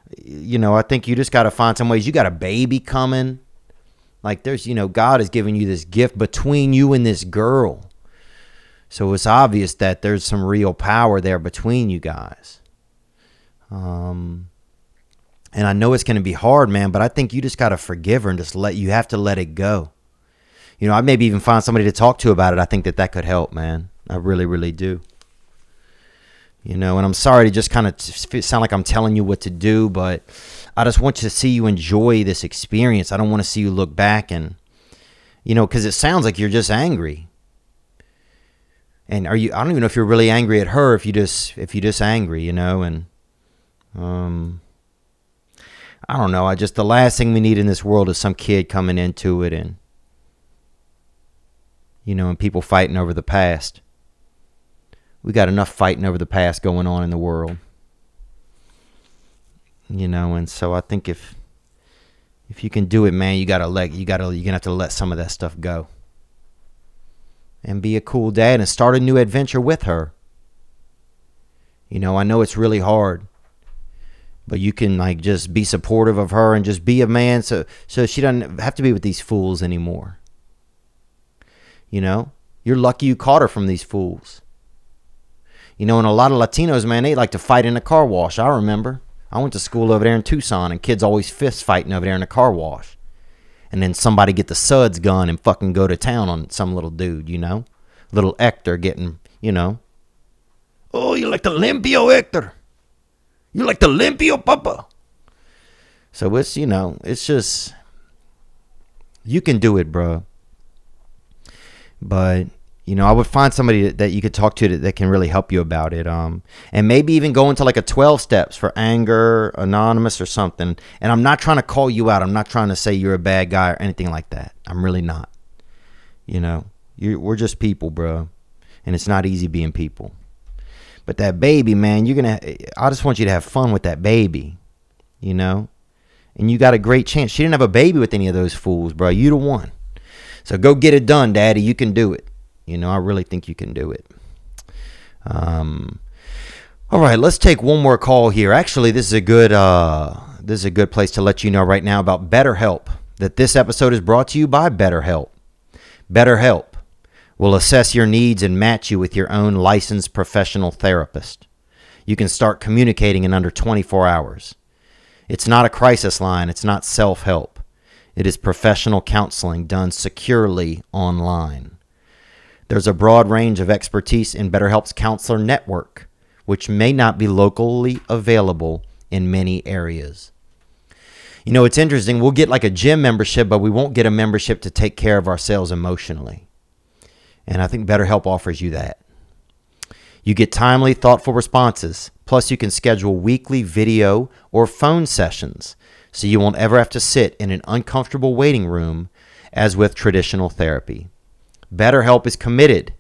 I think you just got to find some ways. You got a baby coming. There's, God has given you this gift between you and this girl. So it's obvious that there's some real power there between you guys. And I know it's going to be hard, man, but I think you just got to forgive her and you have to let it go. I'd maybe even find somebody to talk to about it. I think that could help, man. I really, really do. And I'm sorry to just kind of sound like I'm telling you what to do, but I just want to see you enjoy this experience. I don't want to see you look back and, because it sounds like you're just angry. And I don't even know if you're really angry at her, if you just angry, and, I don't know. The last thing we need in this world is some kid coming into it and, and people fighting over the past. We got enough fighting over the past going on in the world. And so I think if you can do it, man, you're gonna have to let some of that stuff go. And be a cool dad and start a new adventure with her. You know, I know it's really hard, but you can like just be supportive of her and just be a man so she doesn't have to be with these fools anymore. You know, you're lucky you caught her from these fools. You know, and a lot of Latinos, man, they like to fight in a car wash. I remember. I went to school over there in Tucson, and kids always fist fighting over there in a car wash. And then somebody get the suds gun and fucking go to town on some little dude, you know? Little Hector getting, you know. Oh, you like the limpio, Hector? You like the limpio, papa? So it's, you know, it's just, you can do it, bro. But, you know, I would find somebody that you could talk to that can really help you about it. And maybe even go into like a 12 steps for anger, anonymous or something. And I'm not trying to call you out. I'm not trying to say you're a bad guy or anything like that. I'm really not. You know, we're just people, bro. And it's not easy being people. But that baby, man, I just want you to have fun with that baby, you know? And you got a great chance. She didn't have a baby with any of those fools, bro. You the one. So go get it done, Daddy. You can do it. You know, I really think you can do it. All right, let's take one more call here. Actually, this is a good place to let you know right now about BetterHelp. That this episode is brought to you by BetterHelp. BetterHelp will assess your needs and match you with your own licensed professional therapist. You can start communicating in under 24 hours. It's not a crisis line. It's not self-help. It is professional counseling done securely online. There's a broad range of expertise in BetterHelp's counselor network, which may not be locally available in many areas. You know, it's interesting. We'll get like a gym membership, but we won't get a membership to take care of ourselves emotionally. And I think BetterHelp offers you that. You get timely, thoughtful responses. Plus, you can schedule weekly video or phone sessions, so you won't ever have to sit in an uncomfortable waiting room as with traditional therapy. BetterHelp is committed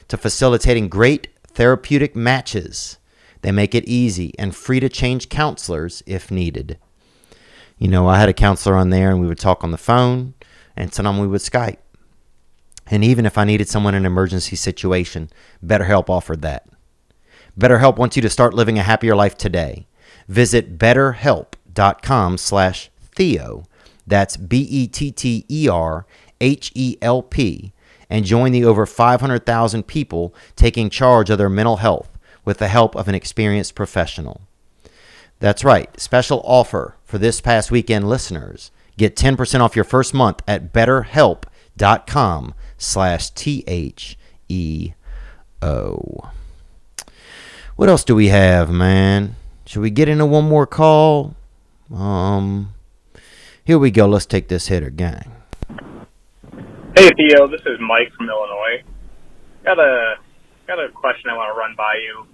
to facilitating great therapeutic matches. They make it easy and free to change counselors if needed. You know, I had a counselor on there and we would talk on the phone, and sometimes we would Skype. And even if I needed someone in an emergency situation, BetterHelp offered that. BetterHelp wants you to start living a happier life today. Visit betterhelp.com/Theo. That's BetterHelp. And join the over 500,000 people taking charge of their mental health with the help of an experienced professional. That's right. Special offer for this past weekend listeners. Get 10% off your first month at betterhelp.com/THEO. What else do we have, man? Should we get into one more call? Here we go. Let's take this hitter, gang. Hey Theo, this is Mike from Illinois. Got a question I want to run by you.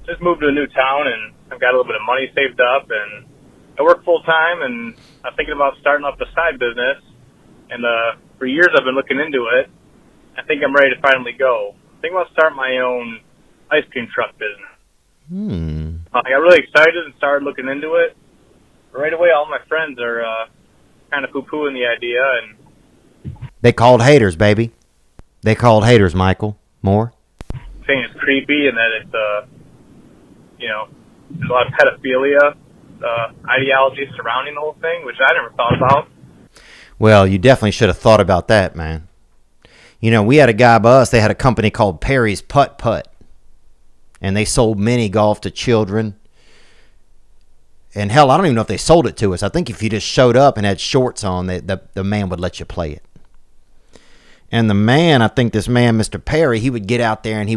Just moved to a new town and I've got a little bit of money saved up and I work full time and I'm thinking about starting up a side business. And for years I've been looking into it. I think I'm ready to finally go. I think I'll start my own ice cream truck business. I got really excited and started looking into it. Right away, all my friends are kind of poo-pooing the idea and. They called haters, baby. They called haters, Michael. More? Saying it's creepy and that it's, there's a lot of pedophilia ideology surrounding the whole thing, which I never thought about. Well, you definitely should have thought about that, man. You know, we had a guy by us, they had a company called Perry's Putt Putt. And they sold mini golf to children. And hell, I don't even know if they sold it to us. I think if you just showed up and had shorts on, the man would let you play it. And the man, I think this man, Mr. Perry, he would get out there and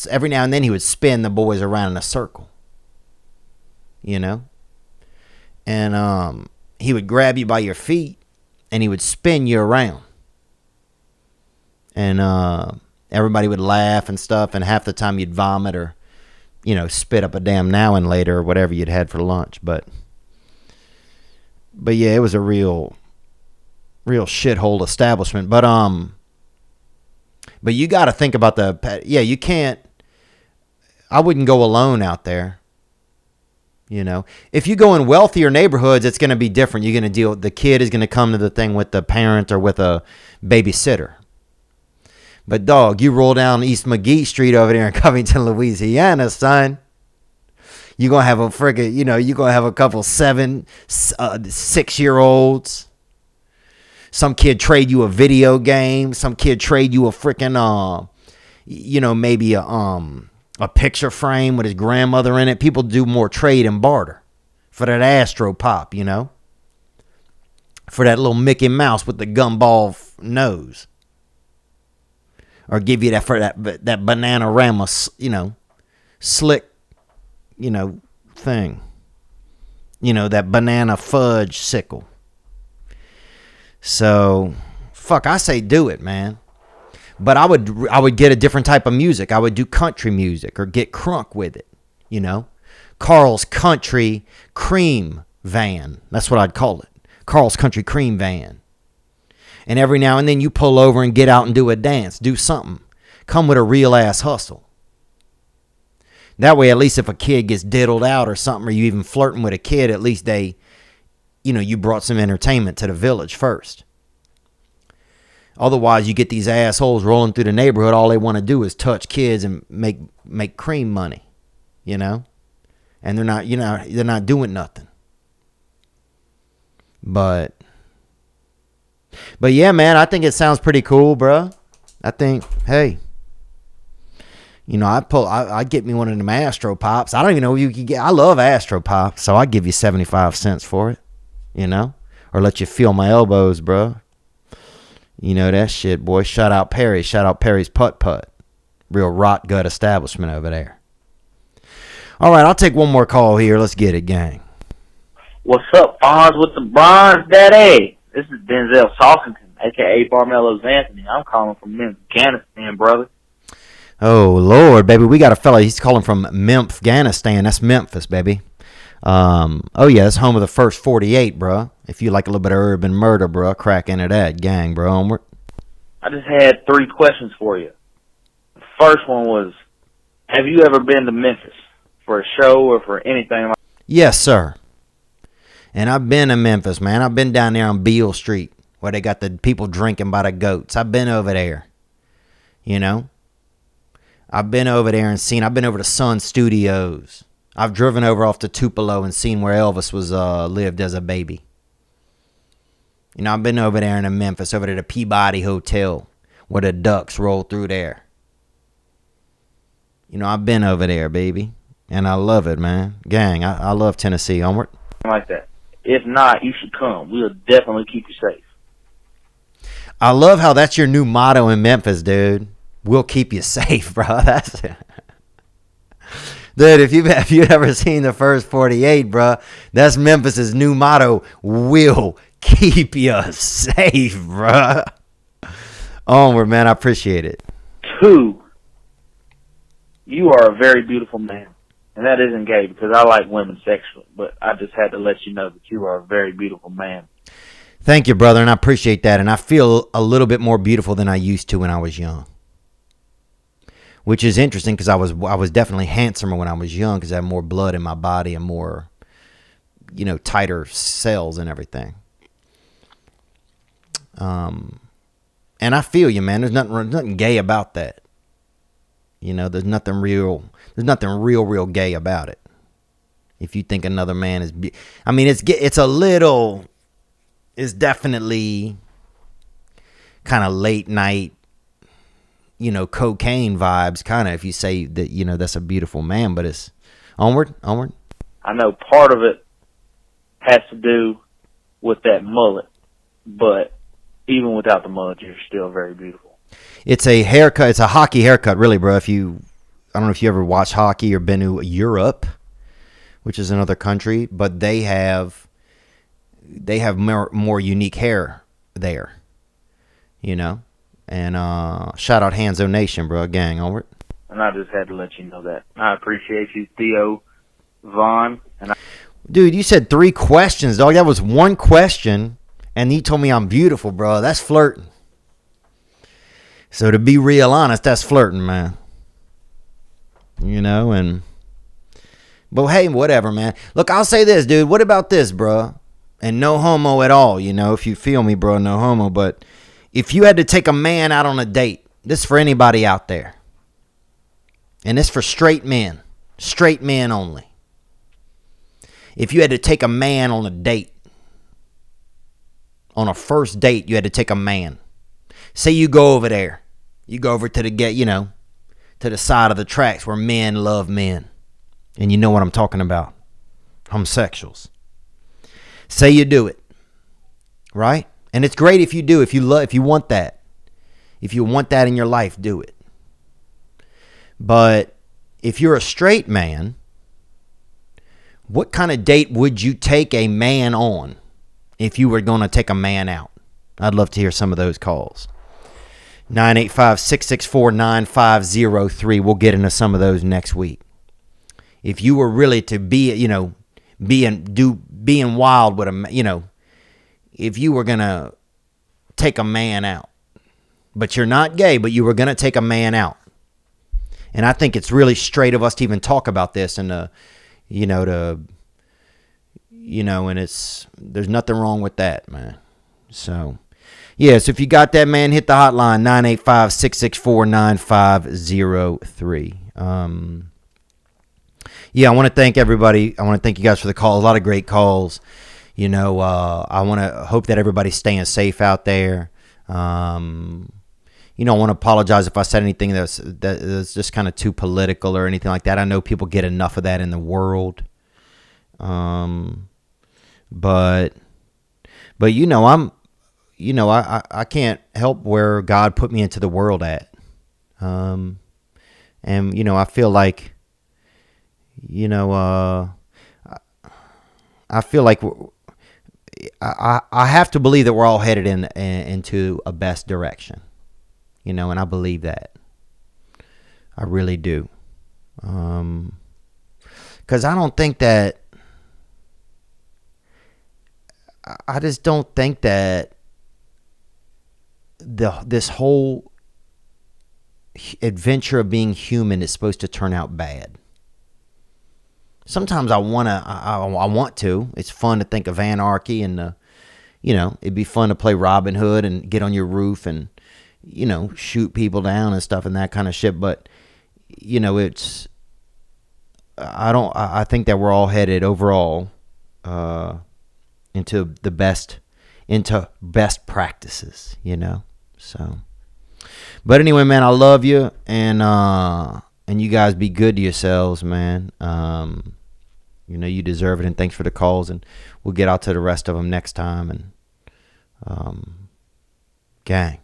every now and then he would spin the boys around in a circle. You know? And he would grab you by your feet and he would spin you around. And everybody would laugh and stuff, and half the time you'd vomit or, spit up a damn now and later or whatever you'd had for lunch. But yeah, it was a real shithole establishment. But you got to think about you can't, I wouldn't go alone out there. If you go in wealthier neighborhoods, it's going to be different. You're going to the kid is going to come to the thing with the parent or with a babysitter. But dog, you roll down East McGee Street over there in Covington, Louisiana, son. You're going to have a friggin', you know, you're going to have a couple 7, 6-year-olds. Some kid trade you a video game. Some kid trade you a freaking, you know, maybe a picture frame with his grandmother in it. People do more trade and barter for that Astro Pop, you know. For that little Mickey Mouse with the gumball nose. Or give you that for that Bananarama, you know, slick, you know, thing. You know, that banana fudge sickle. So, fuck, I say do it, man. But I would get a different type of music. I would do country music or get crunk with it, you know. Carl's Country Cream Van. That's what I'd call it. Carl's Country Cream Van. And every now and then you pull over and get out and do a dance. Do something. Come with a real ass hustle. That way, at least if a kid gets diddled out or something, or you even flirting with a kid, at least they, you know, you brought some entertainment to the village first. Otherwise, you get these assholes rolling through the neighborhood. All they want to do is touch kids and make cream money, you know? And they're not, you know, they're not doing nothing. But yeah, man, I think it sounds pretty cool, bro. I think, hey, you know, I get me one of them Astro Pops. I don't even know where you can get. I love Astro Pops, so I give you 75 cents for it, you know, or let you feel my elbows, bro. You know that shit, boy. Shout out Perry. Shout out Perry's Putt Putt. Real rot gut establishment over there. All right, I'll take one more call here. Let's get it, gang. What's up, Fonz with the Bronze Daddy? This is Denzel Salsington, a.k.a. Barmelo's Anthony. I'm calling from Afghanistan, brother. Oh, Lord, baby. We got a fella. He's calling from Afghanistan. That's Memphis, baby. Oh, yeah, it's home of the first 48, bro. If you like a little bit of urban murder, bro, crack into that gang, bro. I just had 3 questions for you. The first one was, have you ever been to Memphis for a show or for anything like that? Yes, sir. And I've been to Memphis, man. I've been down there on Beale Street where they got the people drinking by the goats. I've been over there, you know. I've been over there and seen. I've been over to Sun Studios. I've driven over off to Tupelo and seen where Elvis was lived as a baby. You know, I've been over there in Memphis, over to the Peabody Hotel where the ducks roll through there. You know, I've been over there, baby. And I love it, man. Gang, I love Tennessee. Onward. Like that. If not, you should come. We'll definitely keep you safe. I love how that's your new motto in Memphis, dude. We'll keep you safe, bro. That's it. Dude, if you've ever seen the first 48, bro, that's Memphis's new motto. We'll keep you safe, bro. Onward, man. I appreciate it. 2, you are a very beautiful man. And that isn't gay because I like women sexually, but I just had to let you know that you are a very beautiful man. Thank you, brother, and I appreciate that. And I feel a little bit more beautiful than I used to when I was young. Which is interesting because I was definitely handsomer when I was young because I had more blood in my body and more, you know, tighter cells and everything. And I feel you, man. There's nothing gay about that. You know, there's nothing real gay about it. If you think another man is, I mean, it's definitely kind of late night, you know, cocaine vibes, kind of, if you say that, you know, that's a beautiful man, but it's onward. I know part of it has to do with that mullet, but even without the mullet, you're still very beautiful. It's a haircut. It's a hockey haircut, really, bro. I don't know if you ever watched hockey or been to Europe, which is another country, but they have more unique hair there, you know. And shout out Hanzo Nation, bro, gang, onward. And I just had to let you know that. I appreciate you, Theo, Vaughn, Dude, you said 3 questions, dog. That was 1 question, and you told me I'm beautiful, bro. That's flirting. So to be real honest, that's flirting, man. You know, but hey, whatever, man. Look, I'll say this, dude. What about this, bro? And no homo at all, you know, if you feel me, bro, no homo. But if you had to take a man out on a date this is for anybody out there. And this is for straight men only. If you had to take a man on a date, on a first date, you had to take a man. Say you go over there. You go over to to the side of the tracks where men love men. And you know what I'm talking about. Homosexuals. Say you do it. Right? And it's great if you do, if you want that. If you want that in your life, do it. But if you're a straight man, what kind of date would you take a man on if you were going to take a man out? I'd love to hear some of those calls. 985-664-9503. We'll get into some of those next week. If you were really to be, being wild with a, if you were going to take a man out, but you're not gay, but you were going to take a man out. And I think it's really straight of us to even talk about this and, and there's nothing wrong with that, man. So, yes, if you got that, man, hit the hotline, 985-664-9503. I want to thank everybody. I want to thank you guys for the call. A lot of great calls. I want to hope that everybody's staying safe out there. I want to apologize if I said anything that's just kind of too political or anything like that. I know people get enough of that in the world. But I can't help where God put me into the world at. I feel like, I feel like I have to believe that we're all headed into a best direction. And I believe that. I really do. Because I don't think that, I just don't think that this whole adventure of being human is supposed to turn out bad. Sometimes I want to. It's fun to think of anarchy and, it'd be fun to play Robin Hood and get on your roof and, shoot people down and stuff and that kind of shit. But, I think that we're all headed overall, into best practices, so. But anyway, man, I love you, and you guys be good to yourselves, man. You deserve it, and thanks for the calls, and we'll get out to the rest of them next time, and gang.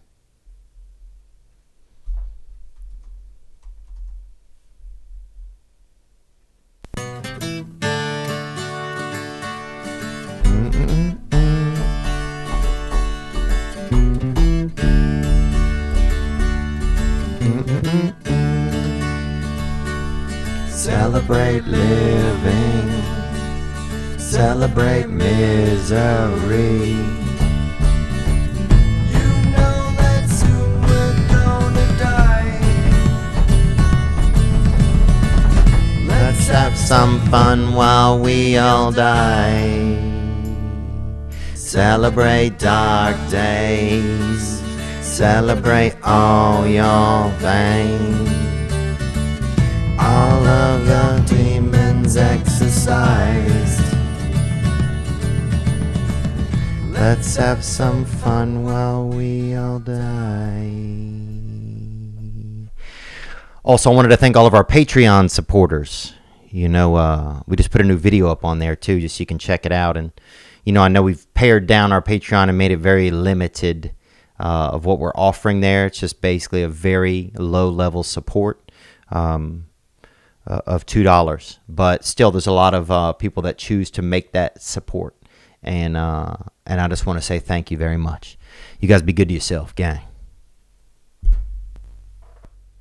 Celebrate living, celebrate misery. You know that soon we're gonna die. Let's have some fun while we all die. Celebrate dark days, celebrate all your pain. All of the demons exercised. Let's have some fun while we all die. Also, I wanted to thank all of our Patreon supporters. We just put a new video up on there too, just so you can check it out. And, I know we've pared down our Patreon and made it very limited of what we're offering there. It's just basically a very low-level support. Of $2, but still there's a lot of people that choose to make that support, and I just want to say thank you very much. You guys be good to yourself, gang.